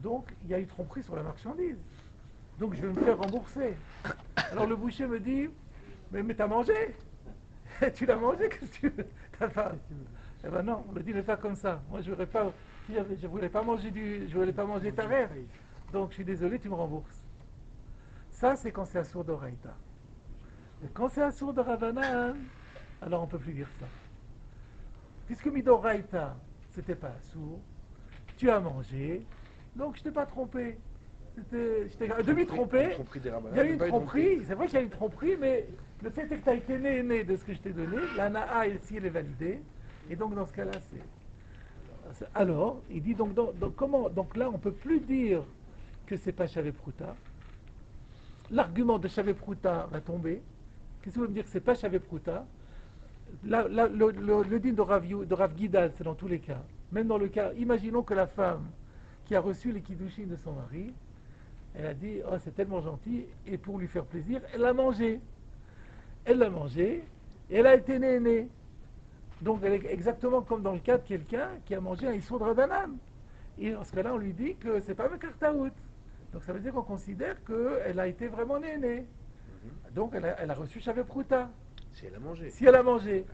Donc il y a eu tromperie sur la marchandise. Donc je vais me faire rembourser. Alors le boucher me dit, mais t'as mangé? Tu l'as mangé? Qu'est-ce que tu veux? T'as pas? Eh ben non, on le dit mais pas comme ça. Moi je voulais pas manger ta rêve. Donc je suis désolé, tu me rembourses. Ça c'est quand c'est à sourd d'Oraïta. Et quand c'est à sourd de Ravanan, alors on ne peut plus dire ça. Puisque Midoraïta, c'était pas sourd, tu as mangé, donc je t'ai pas trompé. Je t'ai demi-trompé. Il y a eu une tromperie, c'est vrai qu'il y a eu une tromperie, mais le fait est que tu as été né de ce que je t'ai donné, la Na'a ici elle est validée, et donc dans ce cas-là c'est. Alors, il dit donc là on ne peut plus dire que c'est pas Shavet Prouta. L'argument de Shavet Prouta va tomber. Qu'est-ce que vous voulez me dire que c'est pas Shavet Prouta? Le din de Rav Gidal, c'est dans tous les cas. Même dans le cas, imaginons que la femme qui a reçu les kiddushin de son mari, elle a dit, oh c'est tellement gentil, et pour lui faire plaisir, elle l'a mangé. Elle l'a mangé, et elle a été née. Donc elle est exactement comme dans le cas de quelqu'un qui a mangé un issour de Rabbanan. Et dans ce cas-là, on lui dit que c'est pas un kartaout. Donc ça veut dire qu'on considère qu'elle a été vraiment née. Donc elle a reçu Shavet Prouta. Si elle a mangé. Si elle a mangé.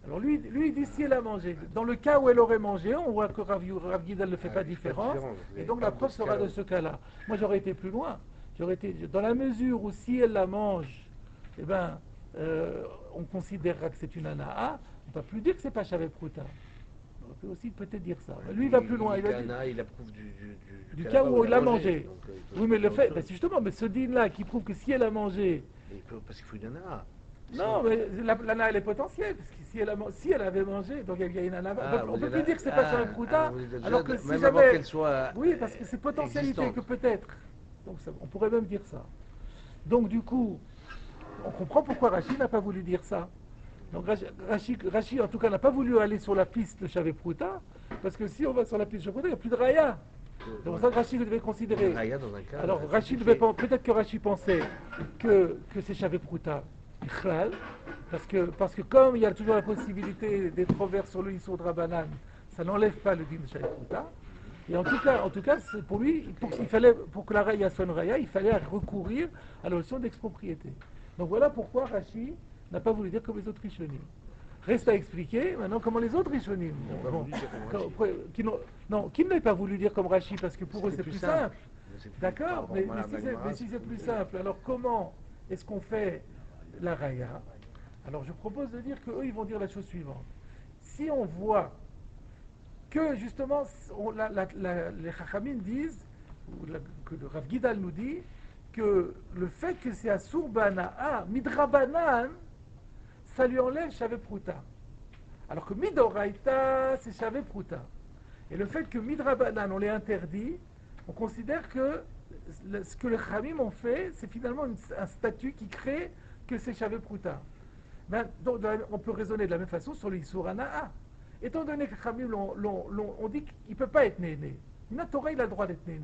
Alors lui il dit si elle a mangé. Dans le cas où elle aurait mangé, on voit que Rav Gidal ne fait pas différence. Et donc la preuve sera de ce cas-là. Moi j'aurais été plus loin. Dans la mesure où si elle la mange, eh ben, on considérera que c'est une ana'a, on ne peut plus dire que c'est pas Shavet Prouta. On peut aussi peut-être dire ça. Lui il va plus loin. Il approuve du cas où il a mangé. Donc, oui, mais le fait, justement, mais ce din-là qui prouve que si elle a mangé. Parce qu'il faut une ana'a. Non, mais l'ana elle est potentielle, parce que si elle avait mangé, donc il y a une ana. On ne peut plus dire que c'est pas Shavet Prouta, alors que si jamais. Qu'elle soit oui, parce que c'est potentialité que peut-être. Donc on pourrait même dire ça. Donc du coup, on comprend pourquoi Rashi n'a pas voulu dire ça. Donc Rashi, en tout cas, n'a pas voulu aller sur la piste de Shavé Prouta, parce que si on va sur la piste de Shavé Prouta, il n'y a plus de Raya. C'est pour ça que Rashi devait considérer. Raya dans un cas. Alors peut-être que Rashi pensait que c'est Shavé Prouta, parce que comme il y a toujours la possibilité d'être revers sur le Issour de Rabbanan, ça n'enlève pas le din de Shavé Prouta. Et en tout cas pour lui, pour que la Raya soit une Raya, il fallait recourir à la notion d'expropriété. Donc voilà pourquoi Rashi n'a pas voulu dire comme les autres Rishonim. Reste à expliquer maintenant comment les autres Rishonim. Qui n'avaient pas voulu dire comme Rashi parce que pour eux c'est plus simple. D'accord, mais si c'est plus simple, alors comment est-ce qu'on fait la Raya? Alors je propose de dire qu'eux ils vont dire la chose suivante. Si on voit que justement les Chachamim disent, que le Rav Gidal nous dit, que le fait que c'est à Surbana'a, Midrabanan, ça lui enlève Shavé Prouta. Alors que Midoraita, c'est Shavé Prouta. Et le fait que Midrabanan, on l'ait interdit, on considère que ce que les Khamim ont fait, c'est finalement un statut qui crée que c'est Shavé Prouta. Donc, on peut raisonner de la même façon sur l'Issour Ana'a. Étant donné que les Khamim on dit qu'il ne peut pas être né. Une Torah, il a le droit d'être né.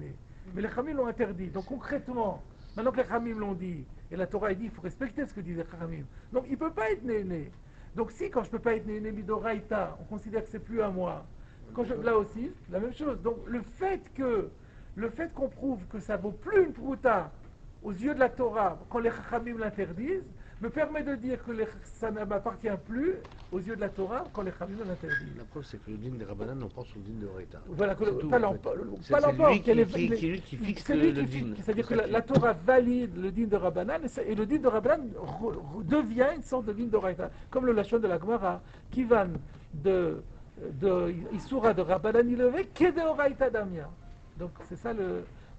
Mais les Khamim l'ont interdit. Donc concrètement, maintenant que les Khamim l'ont dit, et la Torah dit, il faut respecter ce que disent les Khamim. Donc il ne peut pas être né. Donc si, quand je ne peux pas être né Midoraita, on considère que c'est plus à moi. Là aussi, la même chose. Donc le fait qu'on prouve que ça vaut plus une prouta aux yeux de la Torah, quand les Chachamim l'interdisent, me permet de dire que ça ne m'appartient plus aux yeux de la Torah quand les Chachamim l'interdisent. La preuve, c'est que le din de Rabbanan n'emporte sur le din de Horaïta. Voilà, pas l'emporte. C'est lui qui fixe le din. C'est-à-dire que la Torah valide le din de Rabbanan et le din de Rabbanan devient une sorte de din de Horaïta. Comme le Lachon de la Gemara, qui va de Issoura de Rabbanan Ileve, qui est de Horaïta Damia. Donc c'est ça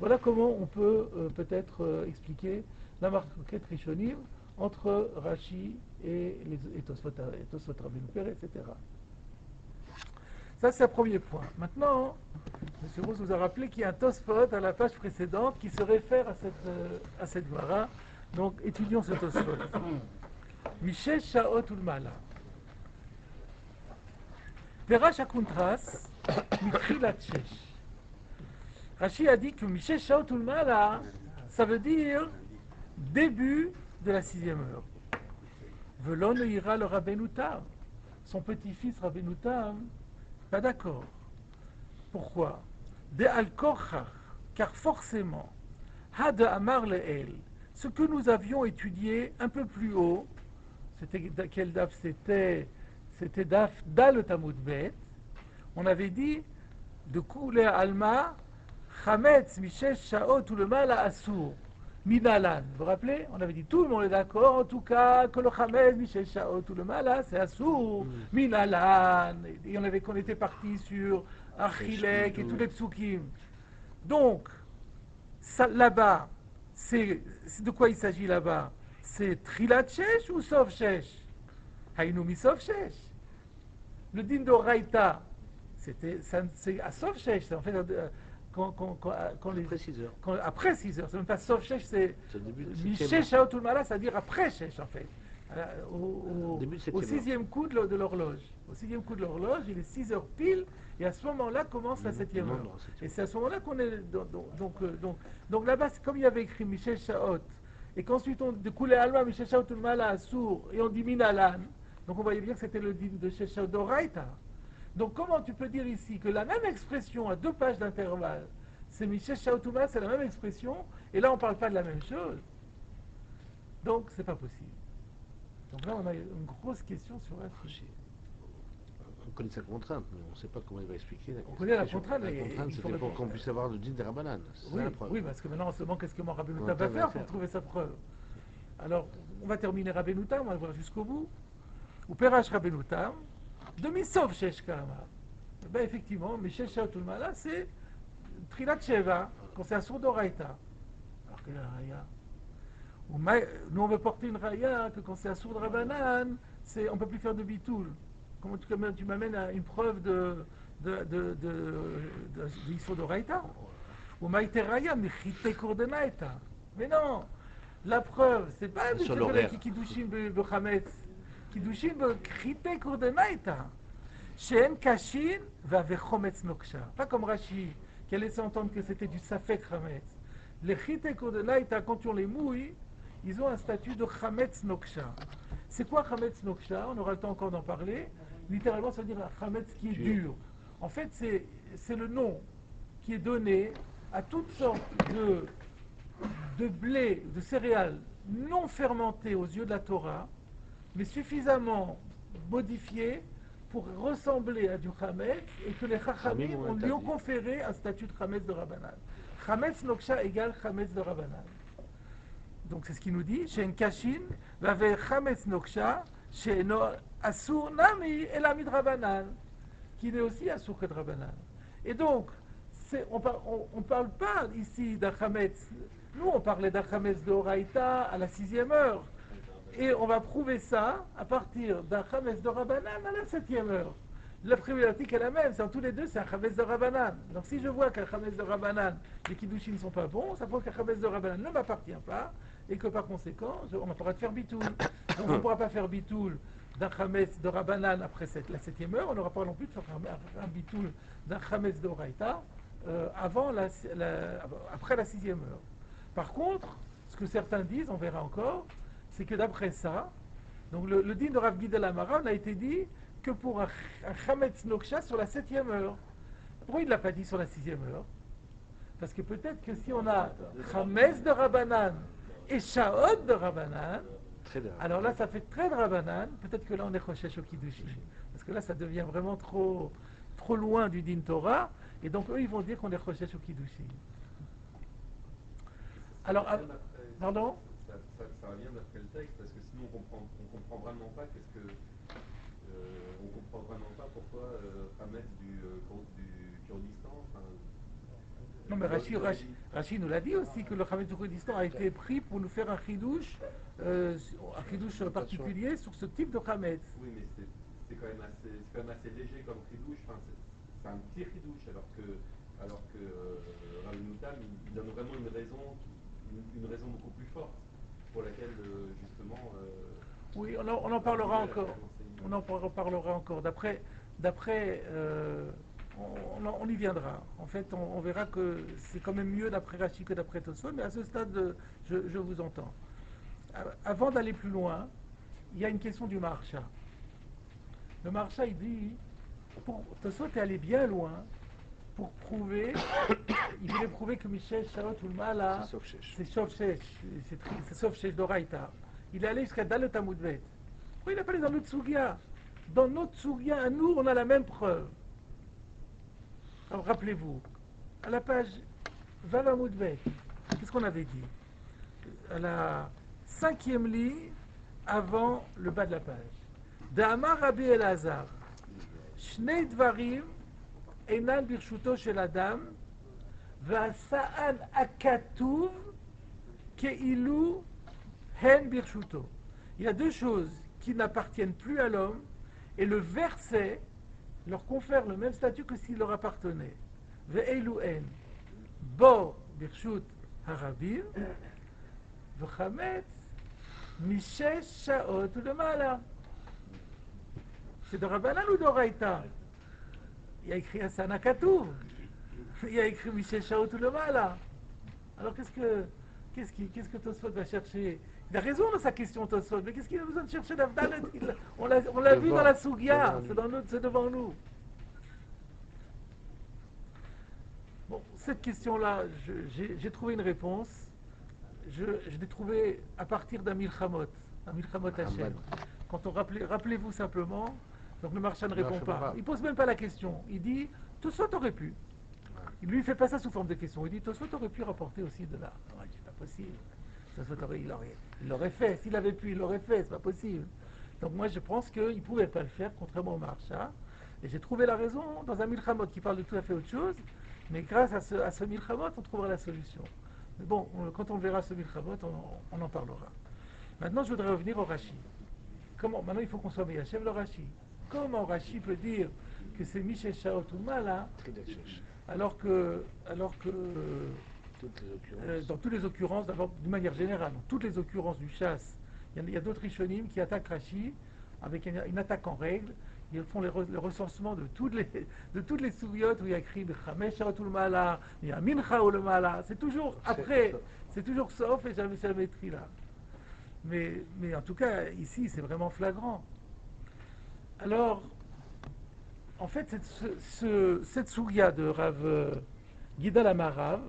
voilà comment on peut peut-être expliquer la marquette Rishonim entre Rashi et Tosfot Rabbeinu Père, etc. Ça c'est un premier point. Maintenant, M. Rose vous a rappelé qu'il y a un Tosfot à la page précédente qui se réfère à cette Gemara. Donc étudions ce Tosfot. Mishesh Shaot Ulmala. Perash Akuntras, Mitchilat Shesh. Rashi a dit que Mishesh Shaot Ulmala, ça veut dire début de la 6e heure. Velon ira le Rabbeinu Tam. Son petit-fils Rabbeinu Tam, pas d'accord. Pourquoi? De al-Korchach, car forcément, Had Amar Le'el, ce que nous avions étudié un peu plus haut, c'était quel daf? C'était daf Dal Tamud Bet. On avait dit de Koulé Alma, Chametz Mishesh Shaot ou le mal à Assour. Minalan, vous vous rappelez? On avait dit tout le monde est d'accord, en tout cas, que le Chametz Mishesh Shaot ou le mal c'est Assour. Minalan. Et qu'on était parti sur Achilek et tous les psukim. Donc, là-bas, de quoi il s'agit là-bas? C'est Trilat Shesh ou Sof Shesh? Haïnoumi Sof Shesh. Le din de Raïta, c'est à Sof Shesh, c'est en fait après 6 heures. Après 6 heures, c'est même pas Sof Shesh, c'est Mishesh Shaot Ulmala, c'est-à-dire après Shesh en fait. Au 6e coup de l'horloge. Au 6e coup de l'horloge, il est 6 heures pile, et à ce moment-là commence la 7e heure. Et c'est à ce moment-là qu'on est. Donc là-bas, comme il y avait écrit Mishesh Shaot, et qu'ensuite on découlait Alma, Mishesh Shaot Ulmala à Sour, et on dit Minalan, donc on voyait bien que c'était le din de Shesh Shaot d'Oraita. Donc comment tu peux dire ici que la même expression à 2 pages d'intervalle, c'est Mishesh Shaot Ulmala, c'est la même expression, et là on ne parle pas de la même chose. Donc c'est pas possible. Donc là, on a une grosse question sur Rashi. On connaît sa contrainte, mais on ne sait pas comment il va expliquer. On connaît la contrainte, la contrainte, c'était pour qu'on puisse avoir le din de Rabbanan. Oui, parce que maintenant, on se demande qu'est-ce que Rabbeinu Tam va faire pour trouver sa preuve. Alors, on va terminer Rabbeinu Tam, on va le voir jusqu'au bout. Ou Perash Rabbeinu Tam, de Misov Shesh Kama. Ben effectivement, mais Shesh Shaot Ulmala, c'est Trilat Sheva, quand c'est un sourd d'Oraïta. Alors que la Raya. Nous on veut porter une raya que quand c'est un sourd de Rabbanan, on ne peut plus faire de bitoul. Comment tu m'amènes à une preuve de sourd de Raïta? Ou Maïteraya, mais Chite Kourdenaïta. Mais non, la preuve, c'est pas Sur l'horaire. Kiddushin Bechametz. Kiddushin Chite Kourdenaïta. She'en Kashin va Vechometz Noksha. Pas comme Rashi, qui a laissé entendre que c'était du Safek Chametz. Les Chite Kourdenaïta, quand on les mouille, ils ont un statut de Chametz Noksha. C'est quoi Chametz Noksha? On aura le temps encore d'en parler. Littéralement, ça veut dire un Chametz qui est dur. En fait, c'est le nom qui est donné à toutes sortes de blé, de céréales non fermentées aux yeux de la Torah, mais suffisamment modifiées pour ressembler à du Chametz et que les Chachamim lui ont conféré un statut de Chametz de Rabbanan. Chametz Noksha égale Chametz de Rabbanan. Donc c'est ce qu'il nous dit, chez Kashin, vave Chametz Noksha, chez Asur Nami Elamid Rabbanan, qui est aussi Asur que de Rabbanan. Et donc, on ne parle pas ici d'un Chametz. Nous, on parlait d'un Chametz de Horaïta à la 6e heure. Et on va prouver ça à partir d'un Chametz de Rabbanan à la 7e heure. La problématique est la même, c'est en tous les deux, c'est un Chametz de Rabbanan. Donc si je vois qu'un Chametz de Rabbanan, les Kiddushin ne sont pas bons, ça prouve qu'un Chametz de Rabbanan ne m'appartient pas, et que par conséquent, on n'a pas le droit de faire bitoul. Donc on ne pourra pas faire bitoul d'un Chametz de Rabbanan après la 7e heure, on n'aura pas non plus de faire un bitoul d'un Chametz de Horaïta après la 6e heure. Par contre, ce que certains disent, on verra encore, c'est que d'après ça, donc le din de Rav Gidel Amara n'a été dit que pour un Chametz Noksha sur la 7e heure. Pourquoi il ne l'a pas dit sur la 6e heure? Parce que peut-être que si on a Chametz de Rabbanan et Shaot de Rabbanan, alors là ça fait très de Rabbanan, peut-être que là on est Choshesh au Kiddushin. Parce que là ça devient vraiment trop loin du din Torah, et donc eux ils vont dire qu'on est Choshesh au Kiddushin. Alors, pardon? Ça revient d'après le texte, parce que sinon on comprend vraiment pas on comprend vraiment pas pourquoi Hametz du Kurdistan. Non, mais Rashi nous l'a dit aussi que le Hametz du Kurdistan a été pris pour nous faire un chidouche particulier sur ce type de Hametz. Oui, mais c'est quand même assez léger comme chidouche. Enfin, c'est un petit chidouche, alors que Rabbeinu Tam, il donne vraiment une raison beaucoup plus forte pour laquelle justement. Oui, on en parlera encore. On en reparlera encore. D'après, on y viendra. En fait, on verra que c'est quand même mieux d'après Rashi que d'après Tosfot, mais à ce stade, je vous entends. Avant d'aller plus loin, il y a une question du Maharsha. Le Maharsha, il dit, Tosfot est allé bien loin pour prouver, il voulait prouver que Michel Shaot ou le Mala, c'est Sofchesh d'Oraïta. Il est allé jusqu'à Dalet Amoudvet. Pourquoi il n'a pas allé dans notre Sugia? Dans notre Sugia, à nous, on a la même preuve. Alors rappelez-vous, à la page Vav Amoudvet, qu'est-ce qu'on avait dit? À la 5e ligne, avant le bas de la page. D'Amar Rabbi Elazar, Shnei Dvarim, Einan Birshuto Shel Adam, V'asa'an akatuv Keilu Hen Birshuto. Il y a deux choses qui n'appartiennent plus à l'homme, et le verset leur confère le même statut que s'il leur appartenait. Ve'eilu Hen Bo Birshut Harabim, V'chametz Mishesh Shaot Ulemala. C'est de Rabbanan ou d'Oraïta? Il y a écrit Hassan Akatouv. Il y a écrit Michel Shaot ou le Mala. Alors qu'est-ce que Tosfot va chercher? Il a raison dans sa question, Tosfot, mais qu'est-ce qu'il a besoin de chercher d'Avdalet? On l'a vu dans la Sugia, c'est devant nous. Bon, cette question-là, j'ai trouvé une réponse. Je l'ai trouvée à partir d'un Milchamot Hashem. Quand rappelez-vous simplement. Donc le Maharsha ne répond pas. Il ne pose même pas la question. Il dit, Tosfot aurait pu. Il lui fait pas ça sous forme de question. Il dit, Tosfot aurait pu rapporter aussi de là. Ouais, c'est pas possible. Tosfot il l'aurait fait. S'il avait pu, il l'aurait fait. C'est pas possible. Donc moi, je pense qu'il ne pouvait pas le faire, contrairement au Maharsha. Et j'ai trouvé la raison dans un Milchamot qui parle de tout à fait autre chose. Mais grâce à ce Milchamot, on trouvera la solution. Mais bon, quand on verra ce Milchamot, on en parlera. Maintenant, je voudrais revenir au Rashi. Maintenant, il faut qu'on soit Meyashem le Rashi. Comment Rashi peut dire que c'est Michel Shaot ou Mala alors que Toutes les occurrences. dans toutes les occurrences, d'abord d'une manière générale, dans toutes les occurrences du chasse, il y a d'autres Rishonim qui attaquent Rashi avec une attaque en règle. Ils font le recensement de toutes les souviotes où il y a écrit Chamesh Shaot ul Mala, il y a Mincha ou le Mala. C'est toujours après, c'est toujours sauf et jamais Shalmetri là. Mais en tout cas, ici, c'est vraiment flagrant. Alors, en fait, cette souria de Rav Gidal Amarav,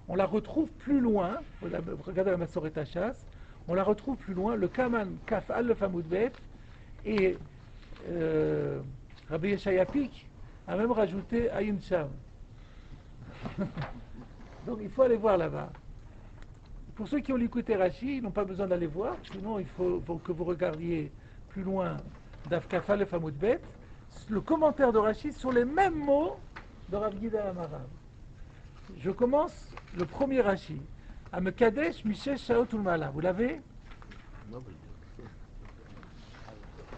on la retrouve plus loin, regardez la Masoret Hachas, on la retrouve plus loin, le Kaman Kaf Al le Famoudbet, et Rabbi Yeshayapik a même rajouté Ayin Sham. Donc il faut aller voir là-bas. Pour ceux qui ont l'écouté Rashi, ils n'ont pas besoin d'aller voir, sinon il faut que vous regardiez plus loin Daf Kaf Al le Famoudbet, le commentaire de Rashi sur les mêmes mots de Rav Gidal Amarav. Je commence le premier Rashi. Amekadesh Mishesh Shaot Ulmala. Vous l'avez? Non, mais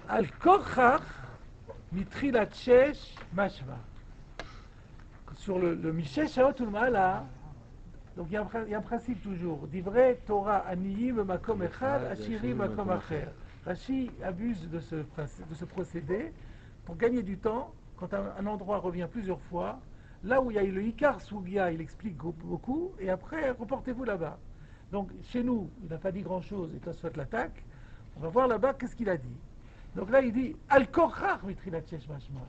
Al Korchach Mitrilat Shesh Mashma. Sur le Mishesh Shaot Ulmala, donc il y a un principe toujours. Divrei Torah Aniyim Makom Echad, Ashirim Makom Acher. Rashi abuse de ce procédé pour gagner du temps. Quand un endroit revient plusieurs fois, là où il y a eu le Ikar Soubia, il explique beaucoup, et après, reportez-vous là-bas. Donc, chez nous, il n'a pas dit grand-chose, et toi, soit l'attaque. On va voir là-bas qu'est-ce qu'il a dit. Donc là, il dit Al-Korchach Mitrilat Shesh Mashma.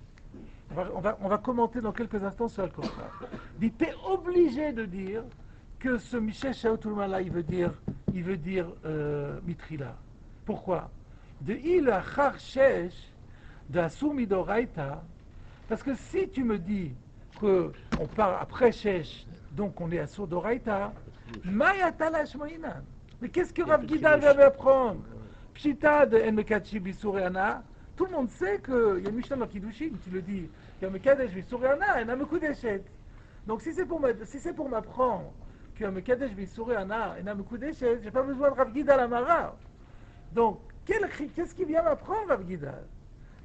On va commenter dans quelques instants sur Al-Korchach. Il dit t'es obligé de dire que ce Mishesh Shaot Ulmala, il veut dire Mitrila. Pourquoi? De Il Achar Shesh, de Asur Midoraita. Parce que si tu me dis qu'on part après Shesh, donc on est à Sodoraita, Mayatala Shmoinan. Mais qu'est-ce que Rav Gidal va m'apprendre? Pshita de Enmekachi Bisureana. Tout le monde sait qu'il y a une Mishnah dans Kiddushin qui le dit. Il y a Mekadesh Bisureana et Namekudeshet. Donc si c'est pour m'apprendre qu'il y a Mekadesh Bisureana et Namekudeshet, j'ai pas besoin de Rav Gidal Amarav. Donc qu'est-ce qui vient m'apprendre Rav Gidal?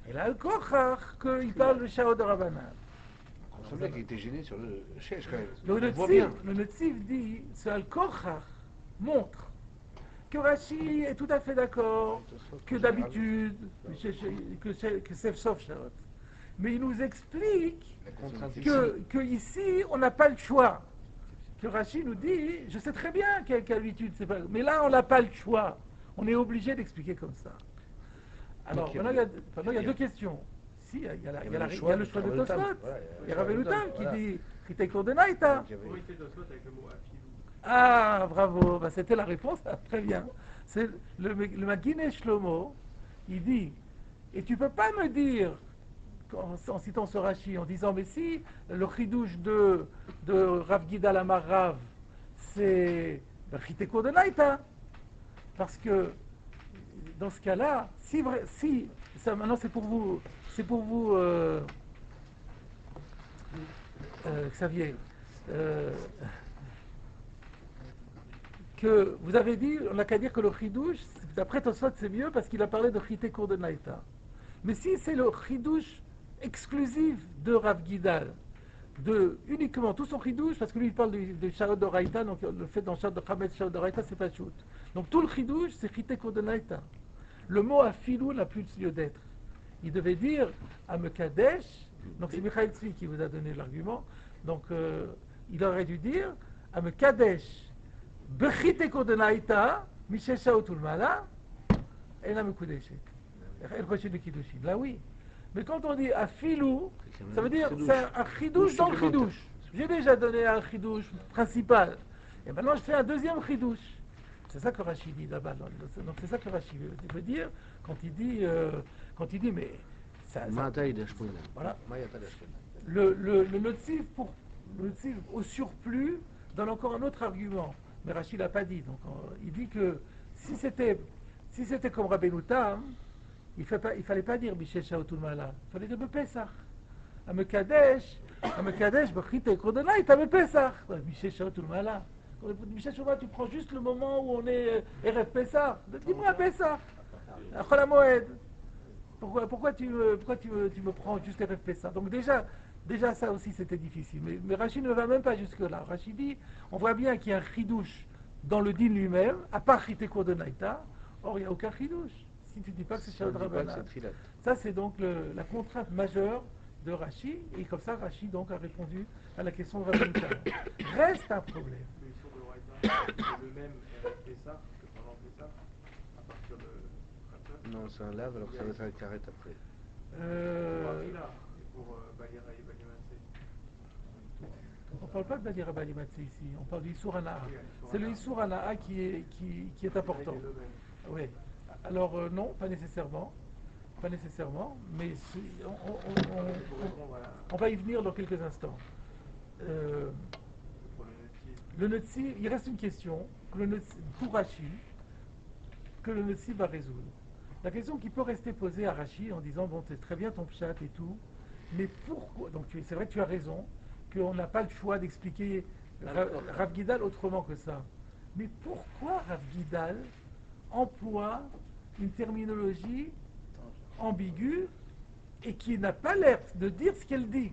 Et là, le Korchach, qu'il parle de Shaot de Rabbanan. on sent bien qu'il était gêné sur le chèche quand même. Le Netziv dit, ce Al-Korchach montre que Rashi est tout à fait d'accord, que d'habitude, que c'est sauf Shaot. Mais il nous explique La contrainte que ici, on n'a pas le choix. Que Rashi nous dit, je sais très bien qu'habitude, c'est pas... Mais là, on n'a pas le choix. On est obligé d'expliquer comme ça. Alors, maintenant, il y a deux questions. Si, il y a le choix de Tosfot. Il y a Rav Elutam qui dit Chitei Kordenaita. Comment il fait Tosfot avec le mot afilou? Ah, bravo, c'était la réponse, très bien. C'est le Magine Shlomo, il dit, et tu peux pas me dire, en citant ce Rashi, en disant, mais si le chidouche de Rav Gidal Amarav, c'est Chitei Kordenaita, parce que dans ce cas-là, si ça, maintenant c'est pour vous, Xavier, que vous avez dit, on n'a qu'à dire que le chidouche, d'après Tosfot c'est mieux parce qu'il a parlé de Chitei Kordenaita. Mais si c'est le chidouche exclusif de Rav Gidal, uniquement tout son chidouche, parce que lui il parle de Shaot d'Oraita, donc le fait dans Shaot de Chametz, Shaot d'Oraita c'est pas shoot. Donc tout le chidouche c'est Chitei Kordenaita. Le mot afilou n'a plus lieu d'être. Il devait dire Amekadesh, donc c'est Michael Tzvi qui vous a donné l'argument, donc il aurait dû dire Amekadesh Bechitei Kordenaita, Mishesh Shaot Ulmala, et Namekudeshet. Et le de Kiddushin. Là oui. Mais quand on dit afilou, ça veut dire c'est un chidouche dans le chidouche. J'ai déjà donné un chidouche principal. Et maintenant je fais un deuxième chidouche. C'est ça que Rashi dit là-bas. Donc c'est ça que Rashi veut dire quand il dit mais ça, voilà. Le Netziv au surplus donne encore un autre argument, mais Rashi l'a pas dit. Donc il dit que si c'était comme Rabbeinu Tam, il fallait pas dire Mishesh Shaot Ulmala, il fallait dire Bepesach. Amekadesh Bechitei Kordenaita Bepesach. Mishesh Shaot Ulmala. Michel Chouva, tu prends juste le moment où on est Erev Pessah. Dis-moi Pessah. Chol HaMoed. Pourquoi tu me prends juste Erev Pessah? Donc déjà, Déjà, ça aussi, c'était difficile. Mais Rachid ne va même pas jusque-là. Rachid dit, on voit bien qu'il y a un chidouche dans le din lui-même, à part Chitekour de Naïta. Or, il n'y a aucun chidouche. Si tu ne dis pas que c'est Si on Shaot ne dit pas que Rabbanan. c'est Trilat. Ça, c'est donc la contrainte majeure de Rachid. Et comme ça, Rachid donc a répondu à la question de Rabbi Yehuda. Reste un problème. Le Issour de Raïta, c'est le même Pessah que pendant Pessah, à partir de Khatat. Non, c'est un lave, alors ça va être un carré après. Pour Euh, Akhila et pour Balira et Balimatsé. on ne parle pas de Badira Balimatse ici, on parle du Issour Ana'a. Oui, Issour C'est le Ana'a. Issour Ana'a qui est important. Il est le même. Oui. Alors non, pas nécessairement. Pas nécessairement, mais Pour répondre à on va y venir dans quelques instants. pour le Netsi. Le Netsi, il reste une question que le Netsi, pour Rachid, que le Netsi va résoudre. La question qui peut rester posée à Rachid en disant bon, c'est très bien ton pshat et tout, mais pourquoi? Donc c'est vrai que tu as raison, qu'on n'a pas le choix d'expliquer Rav Gidal autrement que ça. Mais pourquoi Rav Gidal emploie une terminologie ambiguë et qui n'a pas l'air de dire ce qu'elle dit?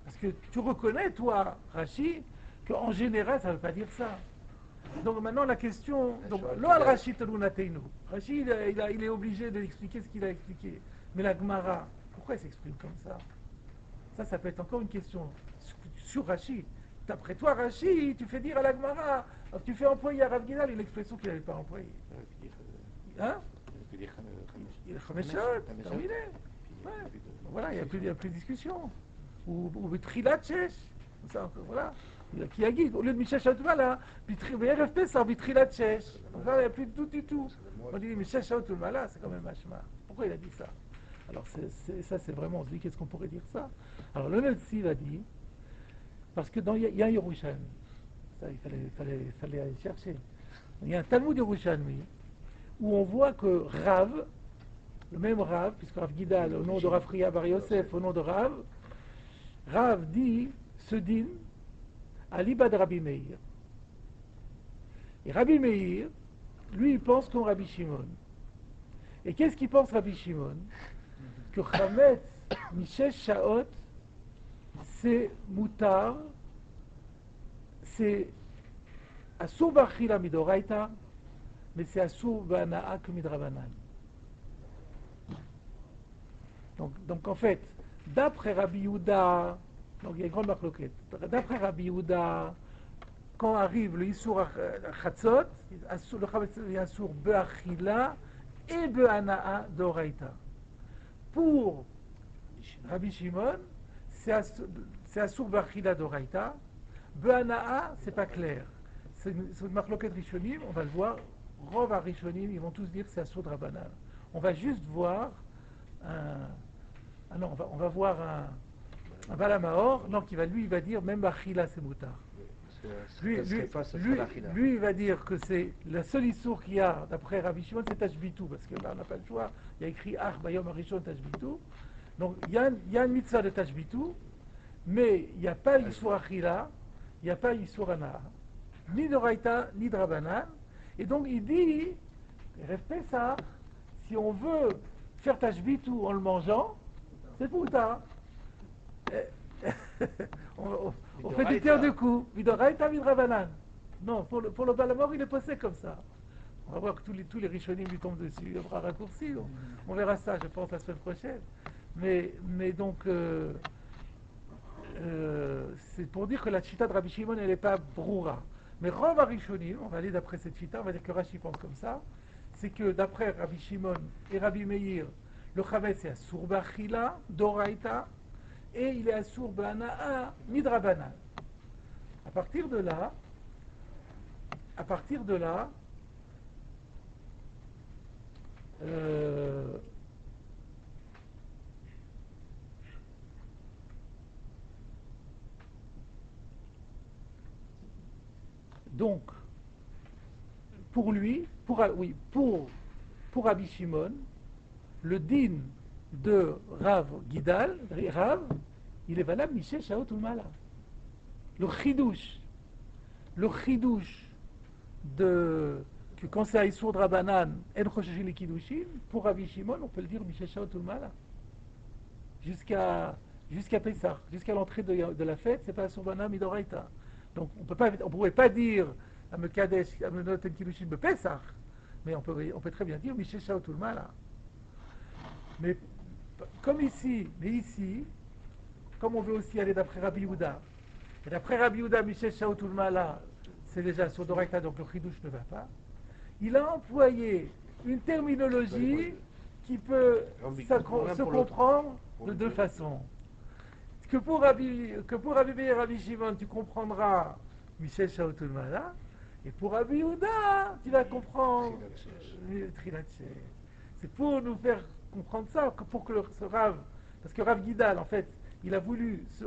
Parce que tu reconnais, toi, Rachid, qu'en général, ça ne veut pas dire ça. Donc maintenant, la question... Donc, lo al Rachid telunateinu. Rachid, il est obligé d'expliquer ce qu'il a expliqué. Mais la Gemara, pourquoi il s'exprime comme ça? Ça peut être encore une question sur Rachid. D'après toi, Rachid, tu fais dire à la Gemara, tu fais employer à Rav Gidal une expression qu'il n'avait pas employée. Hein? Il est Khameshot, terminé. Ouais. Voilà, il n'y a plus de discussion. Ou Trilat Shesh. Voilà. Qui a dit, au lieu de Mishash Outmala, RFP, ça en Trilat Shesh. Donc là, il n'y a plus de doute du tout. On dit Mishash Outmala, c'est quand même Hashma. Pourquoi il a dit ça? Alors, ça, c'est vraiment, on se dit, qu'est-ce qu'on pourrait dire ça? Alors, le Netsi va dire, parce que il y a un Yerushalmi. Ça, il fallait aller chercher. Il y a un Talmud Yerushalmi où on voit que Rav, le même Rav, puisque Rav Gidal, au nom de Rav Friya Bar Yosef, au nom de Rav dit ce din à l'Ibad Rabbi Meir. Et Rabbi Meir, lui, il pense comme Rabbi Shimon. Et qu'est-ce qu'il pense Rabbi Shimon? Que Chametz Mishesh Shaot, c'est Moutar, c'est Asur Bachila Midoraita, mais c'est Asur Bana'a que Midrabanan. Donc en fait, d'après Rabbi Yehuda, donc il y a une grande marloquette, d'après Rabbi Yehuda, quand arrive le Issour Chatzot, le Chametz est Asur Be'achila et Be'ana'a d'Oraita. Pour Rabbi Shimon, c'est Asur Be'achila d'Oraita. Be'ana'a, c'est pas clair. C'est une marloquette Rishonim, on va le voir. Rov à Rishonim, ils vont tous dire que c'est Asur Drabanan. On va juste voir on va voir un Balamaor, non, lui, il va dire même Achila c'est Moutar. Lui, il va dire que c'est la seule issour qu'il y a, d'après Rabbi Shimon, c'est Tashbitu, parce que là, on n'a pas le choix. Il y a écrit Ach Bayom Arishon Tashbitu. Donc, il y a une mitzvah de Tashbitu, mais il n'y a pas l'issour Achila, il n'y a pas l'issour Ana, ni de Raïta, ni de Rabbanan. Et donc, il dit, répète ça, si on veut faire Tashbitu en le mangeant, c'est Moutar. On fait du terre de coup. Midoraita, midrabanan. Non, pour le Balamor, il est passé comme ça. On va voir que tous les Rishonim lui tombent dessus. Il y aura raccourci. On verra ça, je pense, la semaine prochaine. Mais donc, c'est pour dire que la chita de Rabbi Shimon, elle n'est pas broura. Mais Rov Rishonim, on va aller d'après cette chita, on va dire que Rashi pense comme ça, c'est que d'après Rabbi Shimon et Rabbi Meir, le Chametz c'est Asur Bachila, Doraita, et il est Asur Bana'a, Midrabanan. À partir de là, donc, pour lui, pour Rabbi Shimon, le din de Rav Gidal, Rav, il est valable Michel Shaot ou Mala. Le chidouche de que quand c'est Aïssour Drabanan, En Chosheshi les Kiddushin, pour Rabbi Shimon, on peut le dire Michel Shaot ou Mala. Jusqu'à jusqu'à Pessah, jusqu'à l'entrée de la fête, c'est pas Surbana Midoraita. Donc on ne pourrait pas dire à Mekadesh, à Menoten Kilushin de Pessah, mais on peut très bien dire Michel Shaotulmala. Mais comme ici, comme on veut aussi aller d'après Rabbi Yehuda, et d'après Rabbi Yehuda, Michel Shaotulmala, c'est déjà sur Doraita, donc le Chidouche ne va pas. Il a employé une terminologie qui peut se comprendre de deux façons. Que pour Rabbi Meir et Rabbi Shimon, tu comprendras Michel Shaotulmala, et pour Rabbi Yehuda, tu vas comprendre Trilatche. C'est pour nous faire comprendre ça, pour que ce Rav, parce que Rav Gidal, en fait, il a voulu se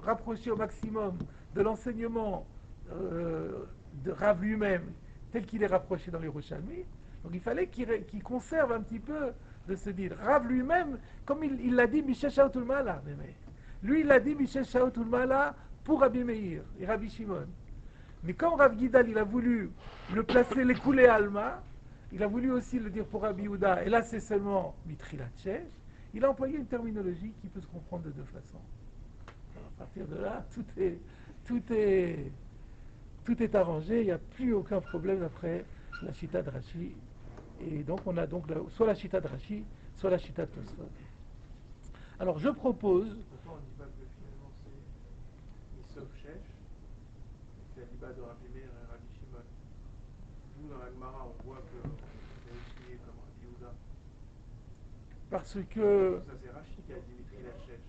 rapprocher au maximum de l'enseignement de Rav lui-même, tel qu'il est rapproché dans les Yerushalmi. Donc il fallait qu'il conserve un petit peu de se dire. Rav lui-même, comme il l'a dit, Michel Shaotulmala, lui il l'a dit, Michel Shaotulmala, pour Rabbi Meir et Rabbi Shimon. Mais quand Rav Gidal, il a voulu le placer, l'écouler Alma, il a voulu aussi le dire pour Rabbi Yehuda, et là c'est seulement Mitrilatchesh, il a employé une terminologie qui peut se comprendre de deux façons. Alors, à partir de là, tout est arrangé, il n'y a plus aucun problème après la Chita de Rashi. Et donc on a donc soit la Chita de Rashi, soit la Chita de Tosfot. Alors je propose... Pourquoi on ne dit pas que finalement c'est Misov Shesh, et c'est la Liba de Rabbi Meir et Rabbi Shimon. Nous, dans la Gemara, on voit qu'on est étudié comme Rabbi Yehuda. Parce que... Ça, c'est Rashi qui a dit Mitrilat Shesh.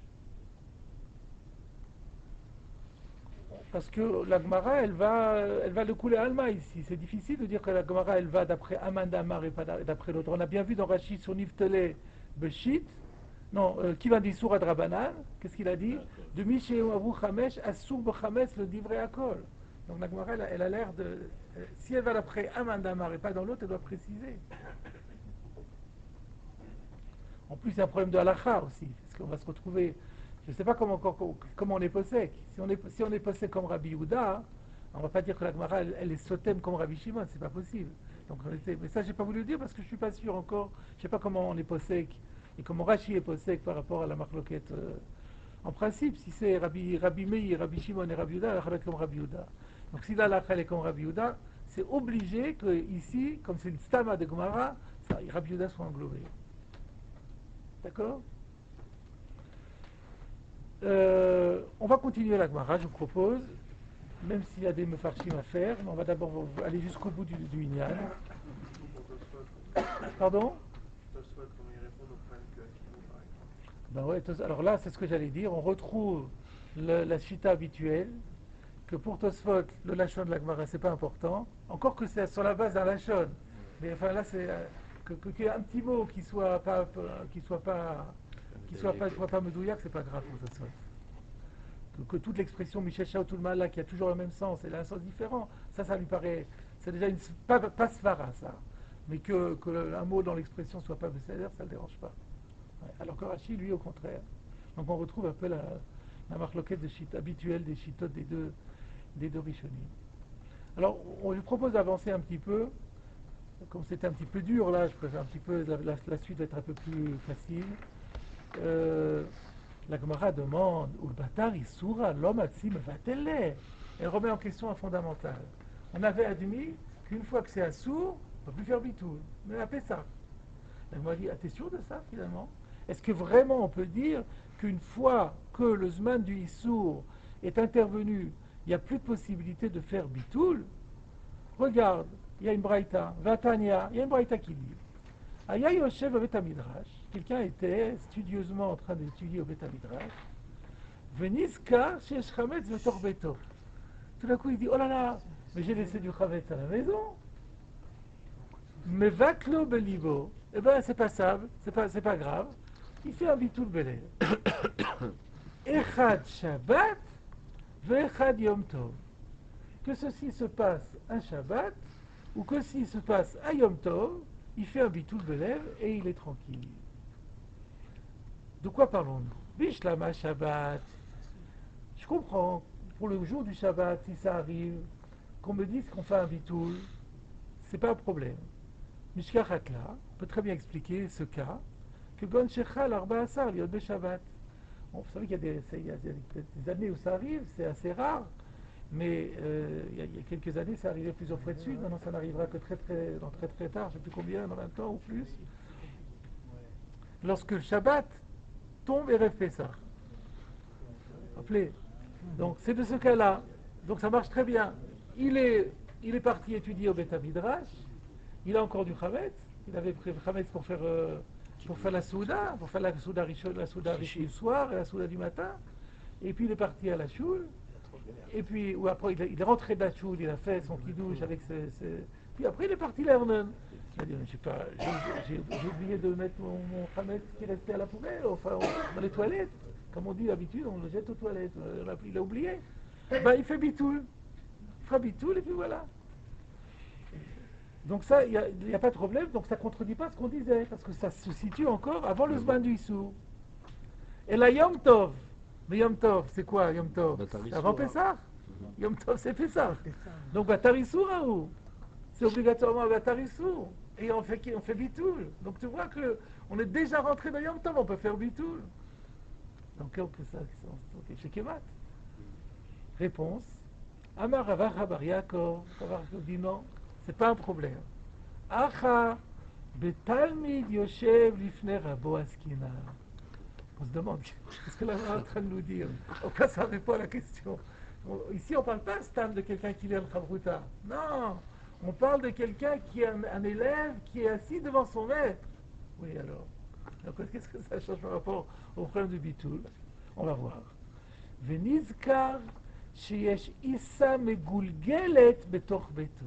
Parce que la Gemara, elle va le couler Alma ici. C'est difficile de dire que la Gemara, elle va d'après Amanda Amar et pas d'après l'autre. On a bien vu dans Rashi sur Niftele Beshit, non, qui va dire Sourad Rabanan, qu'est-ce qu'il a dit? De Michel Avu Chamesh, Assur Bechames, le Divrei Akol. Donc la Gemara, elle a l'air de. Si elle va d'après Amanda Amar et pas dans l'autre, elle doit préciser. En plus, il y a un problème de halakha aussi, parce qu'on va se retrouver. Je ne sais pas comment on est possèque. Si on est possèque comme Rabbi Yehuda, on ne va pas dire que la Gemara elle est sotem comme Rabbi Shimon, c'est pas possible. Donc, mais ça, j'ai pas voulu le dire parce que je suis pas sûr encore. Je ne sais pas comment on est possèque et comment Rashi est possèque par rapport à la marloquette. En principe, si c'est Rabbi Meir, Rabbi Shimon et Rabbi Yehuda, elle est comme Rabbi Yehuda. Donc si là elle est comme Rabbi Yehuda, c'est obligé que ici, comme c'est une stama de Gemara, Rabbi Yehuda soit englobé. D'accord? On va continuer la Gemara, je vous propose, même s'il y a des mefarshim à faire, mais on va d'abord aller jusqu'au bout du Inyan. Pardon? Tosfot, comment il répond au problème que Achillou, par exemple. Ben ouais, alors là, c'est ce que j'allais dire, on retrouve la chita habituelle, que pour Tosfot, le lachon de la Gemara, c'est pas important, encore que c'est sur la base d'un lachon, mais enfin là, c'est qu'il y ait un petit mot qui soit pas medouillac, c'est pas grave pour Tosfot. Que toute l'expression Michel Shaotulmala qui a toujours le même sens, elle a un sens différent, ça lui paraît, c'est déjà pas svara ça, mais que un mot dans l'expression soit pas besséder, ça ne le dérange pas. Ouais. Alors que Rashi, lui, au contraire. Donc on retrouve un peu la marloquette habituelle des chitotes des deux rishonim. Alors je propose d'avancer un petit peu, comme c'était un petit peu dur là, je préfère un petit peu, la suite va être un peu plus facile. La Gemara demande Ulbatar Isura l'homme atsim vatelle. Elle remet en question un fondamental. On avait admis qu'une fois que c'est assour, on ne peut plus faire bitoul. Mais appelez ça. La Gemara dit, t'es sûr de ça finalement? Est-ce que vraiment on peut dire qu'une fois que le Zman du Issour est intervenu, il n'y a plus de possibilité de faire bitoul? Regarde, il y a une braïta, Vatania, il y a une braïta qui dit Aya Yoshev Bet Midrash, quelqu'un était studieusement en train d'étudier au Bet Midrash, Veniska Shesh Chametz Vetor Beto. Tout d'un coup il dit oh là là, mais j'ai laissé du Chametz à la maison. Mais Vaklo Belibo, eh ben c'est passable, c'est pas grave. Il fait un bitoul belé. Echad Shabbat, Vechad Yom Tov. Que ceci se passe un Shabbat, ou que ceci se passe un Yom Tov, il fait un bitoul belève et il est tranquille. De quoi parlons-nous? Bishlama Shabbat. Je comprends, pour le jour du Shabbat, si ça arrive, qu'on me dise qu'on fait un bitoul, c'est pas un problème. Mishkachatla peut très bien expliquer ce cas, que Gon Shechal Arba Asar Liot Be Shabbat. Vous savez qu'il y a des années où ça arrive, c'est assez rare, mais il y a quelques années, ça arrivait plusieurs fois de suite. Maintenant, ça n'arrivera que très tard, je ne sais plus combien, dans 20 ans ou plus. Lorsque le Shabbat tombe et rêve ça. Rappelez. Donc, c'est de ce cas-là. Donc, ça marche très bien. Il est parti étudier au Beth Midrash. Il a encore du Chametz. Il avait pris le Chametz pour faire la Souda, la Souda du soir et la Souda du matin. Et puis il est parti à la choule. Et puis, ou après, il est rentré de la choule, il a fait son kidouche avec Puis après, il est parti l'Ernon. Il a dit, j'ai oublié de mettre mon Chametz qui restait à la poubelle, enfin, dans les toilettes. Comme on dit d'habitude, on le jette aux toilettes. Il a oublié. Ben, il fait bitoul. Il fera bitoul et puis voilà. Donc ça, il n'y a pas de problème, donc ça ne contredit pas ce qu'on disait, parce que ça se situe encore avant le Zman du Issou. Et la Yom Tov, mais Yom Tov, c'est quoi Yom Tov? C'est avant Pessah. Yom Tov, c'est Pessah. Donc Batarissour, Raoult, c'est obligatoirement Batarissour. Et on fait bitoul. Donc tu vois qu'on est déjà rentré dans Yom Tov, on peut faire bitoul. Donc ça, chez Kemat. Réponse. Amar Ravacha Bar Yaakov, dit non. C'est pas un problème. Acha, betalmid yoshev lifne rabo askina. On se demande qu'est-ce que la est en train de nous dire. En cas, ça répond à la question. Ici, on ne parle pas de quelqu'un qui lit le Chavruta. Non, on parle de quelqu'un qui est un élève qui est assis devant son maître. Oui, alors. Donc, qu'est-ce que ça change par rapport au problème du bitoul? On va voir. Venizkar sheyesh issa megulgelet betoch beto.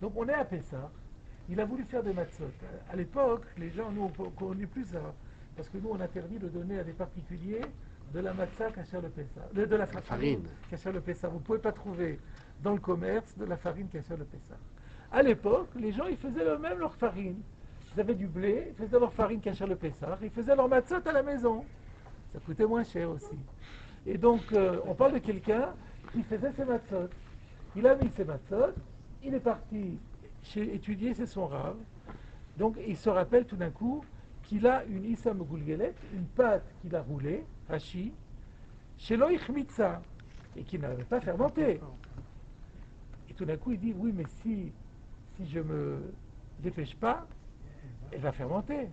Donc on est à Pessah, il a voulu faire des matzot. À l'époque, les gens, nous, on connaît plus ça, parce que nous, on interdit de donner à des particuliers de la matzah kasher le Pessah, de la farine kasher le Pessah. Vous ne pouvez pas trouver dans le commerce de la farine kasher le Pessah. À l'époque, les gens, ils faisaient eux-mêmes leur farine. Ils avaient du blé, ils faisaient leur farine kasher le Pessah, ils faisaient leur matzot à la maison. Ça coûtait moins cher aussi. Et donc, on parle de quelqu'un qui faisait ses matzot. Il a mis ses matzot. Il est parti étudier, c'est son rave. Donc il se rappelle tout d'un coup qu'il a une Issa Megulgelet, une pâte qu'il a roulée, hachi, chez Loïchmitsa, et qui n'avait pas fermenté. Et tout d'un coup il dit, oui, mais si je me dépêche pas, elle va fermenter.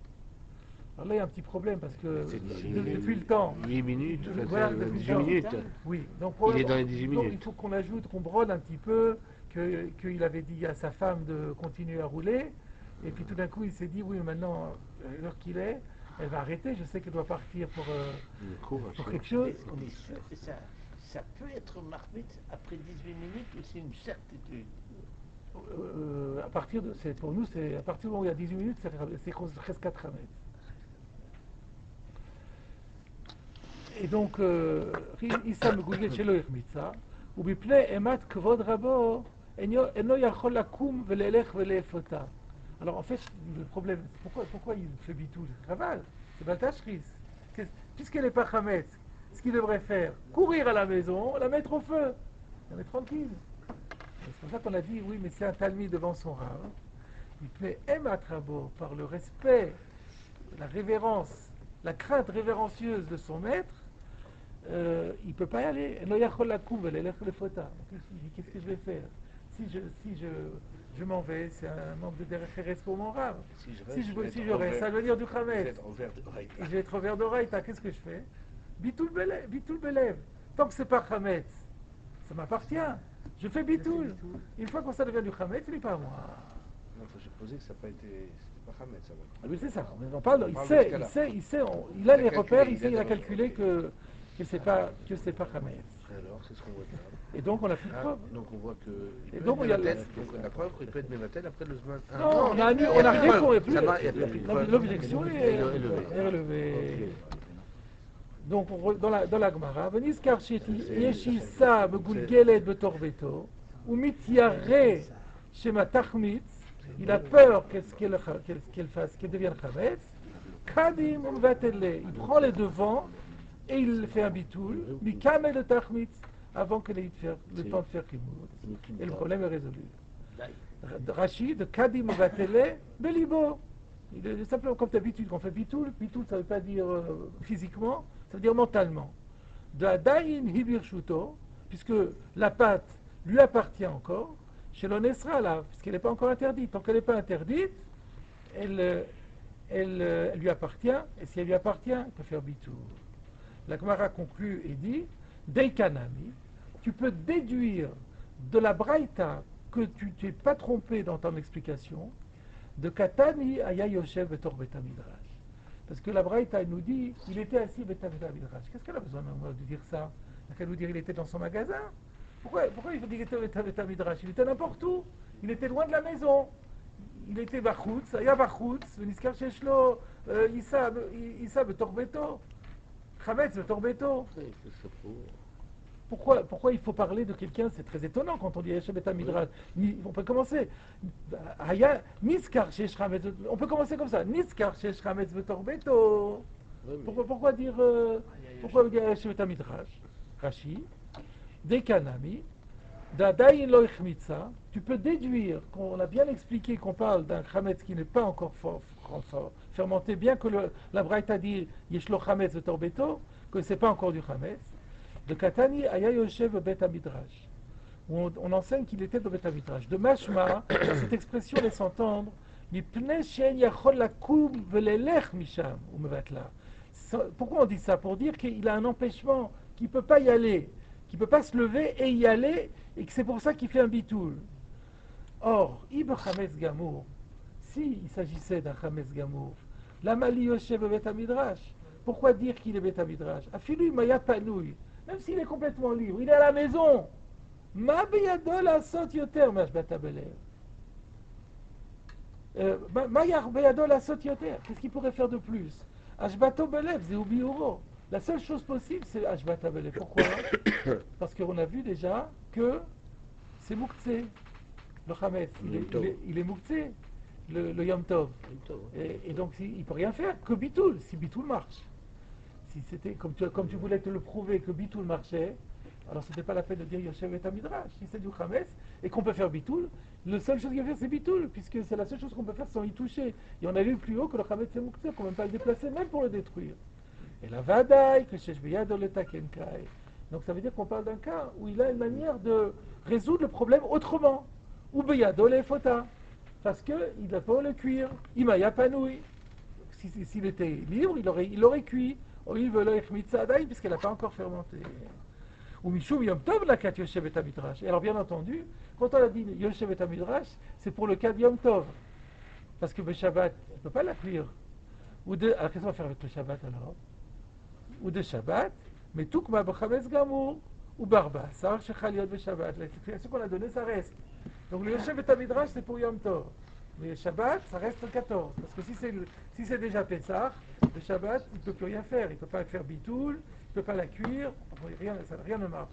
Alors là il y a un petit problème parce que depuis le temps... 8 minutes, voilà, 18 minutes. Oui, donc Il est dans les 18 minutes. Il faut qu'on ajoute, qu'on brode un petit peu, qu'il avait dit à sa femme de continuer à rouler, et puis tout d'un coup il s'est dit, oui, maintenant, l'heure qu'il est, elle va arrêter, je sais qu'elle doit partir pour quelque chose. On est sûr que ça peut être marmite après 18 minutes ou c'est une certitude? Pour nous, c'est à partir du moment où il y a 18 minutes, c'est presque 4 mètres. Et donc, Issa Megulgelet chez Loïchmitsa, ou bipnei emat kvod rabo, eno yachol lakum velelech velefota. Alors en fait, le problème, pourquoi il fait bitoul? Chaval, c'est Baltashris. Puisqu'elle n'est pas Hametz, ce qu'il devrait faire, courir à la maison, la mettre au feu, la mettre tranquille. C'est pour ça qu'on a dit, oui, mais c'est un talmi devant son rave. Bipnei emat rabo, par le respect, la révérence, la crainte révérencieuse de son maître, il ne peut pas y aller. Qu'est-ce que je vais faire? Si je m'en vais, c'est un manque de derrière pour mon rave. Si je reste, ça veut dire du Khamet. Et je vais être au vert d'Oraïta. Qu'est-ce que je fais? Bitoul Belev. Tant que c'est pas Khamet, ça m'appartient. Je fais Bitoul. Une fois que ça devient du Khamet, il n'est pas à moi. Non, j'ai posé que ça n'a pas été. C'était pas Hametz avant. Ah oui, c'est ça. On parle, il sait, il a les repères, il a calculé que c'est pas Hametz. Alors, c'est ce qu'on voit là. Et donc on a plus de preuves. Donc on voit que. Et donc il y a donc la preuve, il peut être Mématel après le Zman. Non, on a rien qu'on ait plus. L'objection est élevée. Donc dans la Gemara, Veniskar Yeshissa Begulgelet Betorbeto, ou Mityare Shema Tachmitz, il a peur qu'elle fasse, qu'elle devienne Chametz. Kadim Umvatelle, il prend les devants et il fait un bitoul, Mikame de Tachmitz, avant qu'elle ait le temps de faire Kimout. Et le problème est résolu. Rachid, Kadim Umvatelle, Belibo. Il est simplement comme d'habitude qu'on fait bitoul. Bitoul, ça ne veut pas dire physiquement, ça veut dire mentalement. De Adain Hibirshuto, puisque la pâte lui appartient encore, chez l'Onesra là, puisqu'elle n'est pas encore interdite. Tant qu'elle n'est pas interdite, elle lui appartient, et si elle lui appartient, elle peut faire bitou. La Gemara conclut et dit, Deikanami, tu peux déduire de la Braïta que tu t'es pas trompé dans ton explication, de Katani Aya Yoshev Betor Betamidrash. Parce que la Braïta nous dit, il était assis Betamidrash. Qu'est-ce qu'elle a besoin de dire ça? Elle a qu'à nous dire, il était dans son magasin. Pourquoi il faut dire qu'il était Betamidrash? Il était n'importe où. Il était loin de la maison. Il était Bachutz, Aya Bachutz, Niskar Sheshlo, Issa Betor Beto, Chametz Betor Beto. Pourquoi il faut parler de quelqu'un? C'est très étonnant quand on dit Yeshem et Midrash. On peut commencer. Niskar Shesh Chametz. On peut commencer comme ça. Niskar Shesh Chametz Betor Beto. Pourquoi dire Yeshem et Midrash? Rashi, Dekanami, Dadaïn lo ichmitza. Tu peux déduire qu'on a bien expliqué qu'on parle d'un Chametz qui n'est pas encore fermenté, bien que la Braïta dit Yeshlo Chametz Betor Beto, que ce n'est pas encore du Chametz. De Katani Aya Yoshev Bet Midrash. On enseigne qu'il était dans Bet Midrash. De Mashma, cette expression laisse entendre pourquoi on dit ça? Pour dire qu'il a un empêchement, qu'il ne peut pas y aller, qu'il ne peut pas se lever et y aller, et que c'est pour ça qu'il fait un bitoul. Or, Ibn Chametz Gamour, s'il s'agissait d'un Chametz Gamour, la Mali Yoshev Bet Midrash, pourquoi dire qu'il est Bet Midrash? Afilu Maya Panoui. Même s'il est complètement libre, il est à la maison. Ma beyado la sot yoter, mashbata belev. Ma beyado la sot yoter. Qu'est-ce qu'il pourrait faire de plus? Ashbato belev, zeubi uro. La seule chose possible, c'est ashbata belev. Pourquoi? Parce qu'on a vu déjà que c'est mouktsé. Le chametz, il est mouktsé, le yom tov. Et donc, il ne peut rien faire que bitoul, si bitoul marche. Si c'était comme tu voulais te le prouver que bitoul marchait, alors c'était pas la peine de dire Yoshev et Midrash. Si c'est du Chametz et qu'on peut faire bitoul, la seule chose qu'il va faire c'est bitoul, puisque c'est la seule chose qu'on peut faire sans y toucher. Et on a vu plus haut que le Chametz c'est mouktsé, qu'on ne peut même pas le déplacer, même pour le détruire. Et la Vadaï, que Sheshbeyad Oletakenkai. Donc ça veut dire qu'on parle d'un cas où il a une manière de résoudre le problème autrement. Ou Beyad Olefota, parce qu'il n'a pas le cuire. Imaya Panoui. S'il était libre, il aurait cuit. Puisqu'elle n'a pas encore fermenté. Ou Mishum Yom Tov la kat Yoshev et Midrash. Et alors bien entendu, quand on a dit Yoshev et Midrash, c'est pour le cas de Yom Tov. Parce que le Shabbat, on ne peut pas la cuire. Alors qu'est-ce qu'on va faire avec le Shabbat alors? Ou de Shabbat, mais tout comme Chametz Gamour, ou Barba, Sar Shechaliot de Shabbat. L'explication qu'on a donnée, ça reste. Donc le Yoshev et Midrash, c'est pour Yom Tov. Mais Shabbat, ça reste le 14. Parce que si c'est déjà Pessah, le Shabbat, il ne peut plus rien faire. Il ne peut pas faire bitoul, il ne peut pas la cuire, rien ne marche.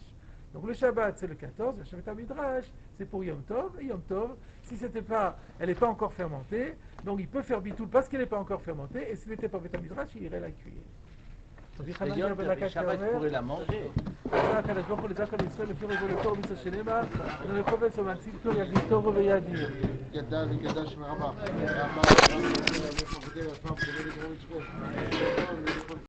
Donc le Shabbat, c'est le 14, le Shabbat Midrash, c'est pour Yom Tov. Et Yom Tov, si elle n'est pas encore fermentée, donc il peut faire bitoul parce qu'elle n'est pas encore fermentée, et s'il n'était pas Shabbat Midrash, il irait la cuire. Le Shabbat, je pourrais la manger. הקדוש ברוך הוא לזכר לישראל לפי רגולתו ומצווה שנאמר ולחופץ ומציל טוב יגיד טוב וידיר. גדל וגדל שמרבה.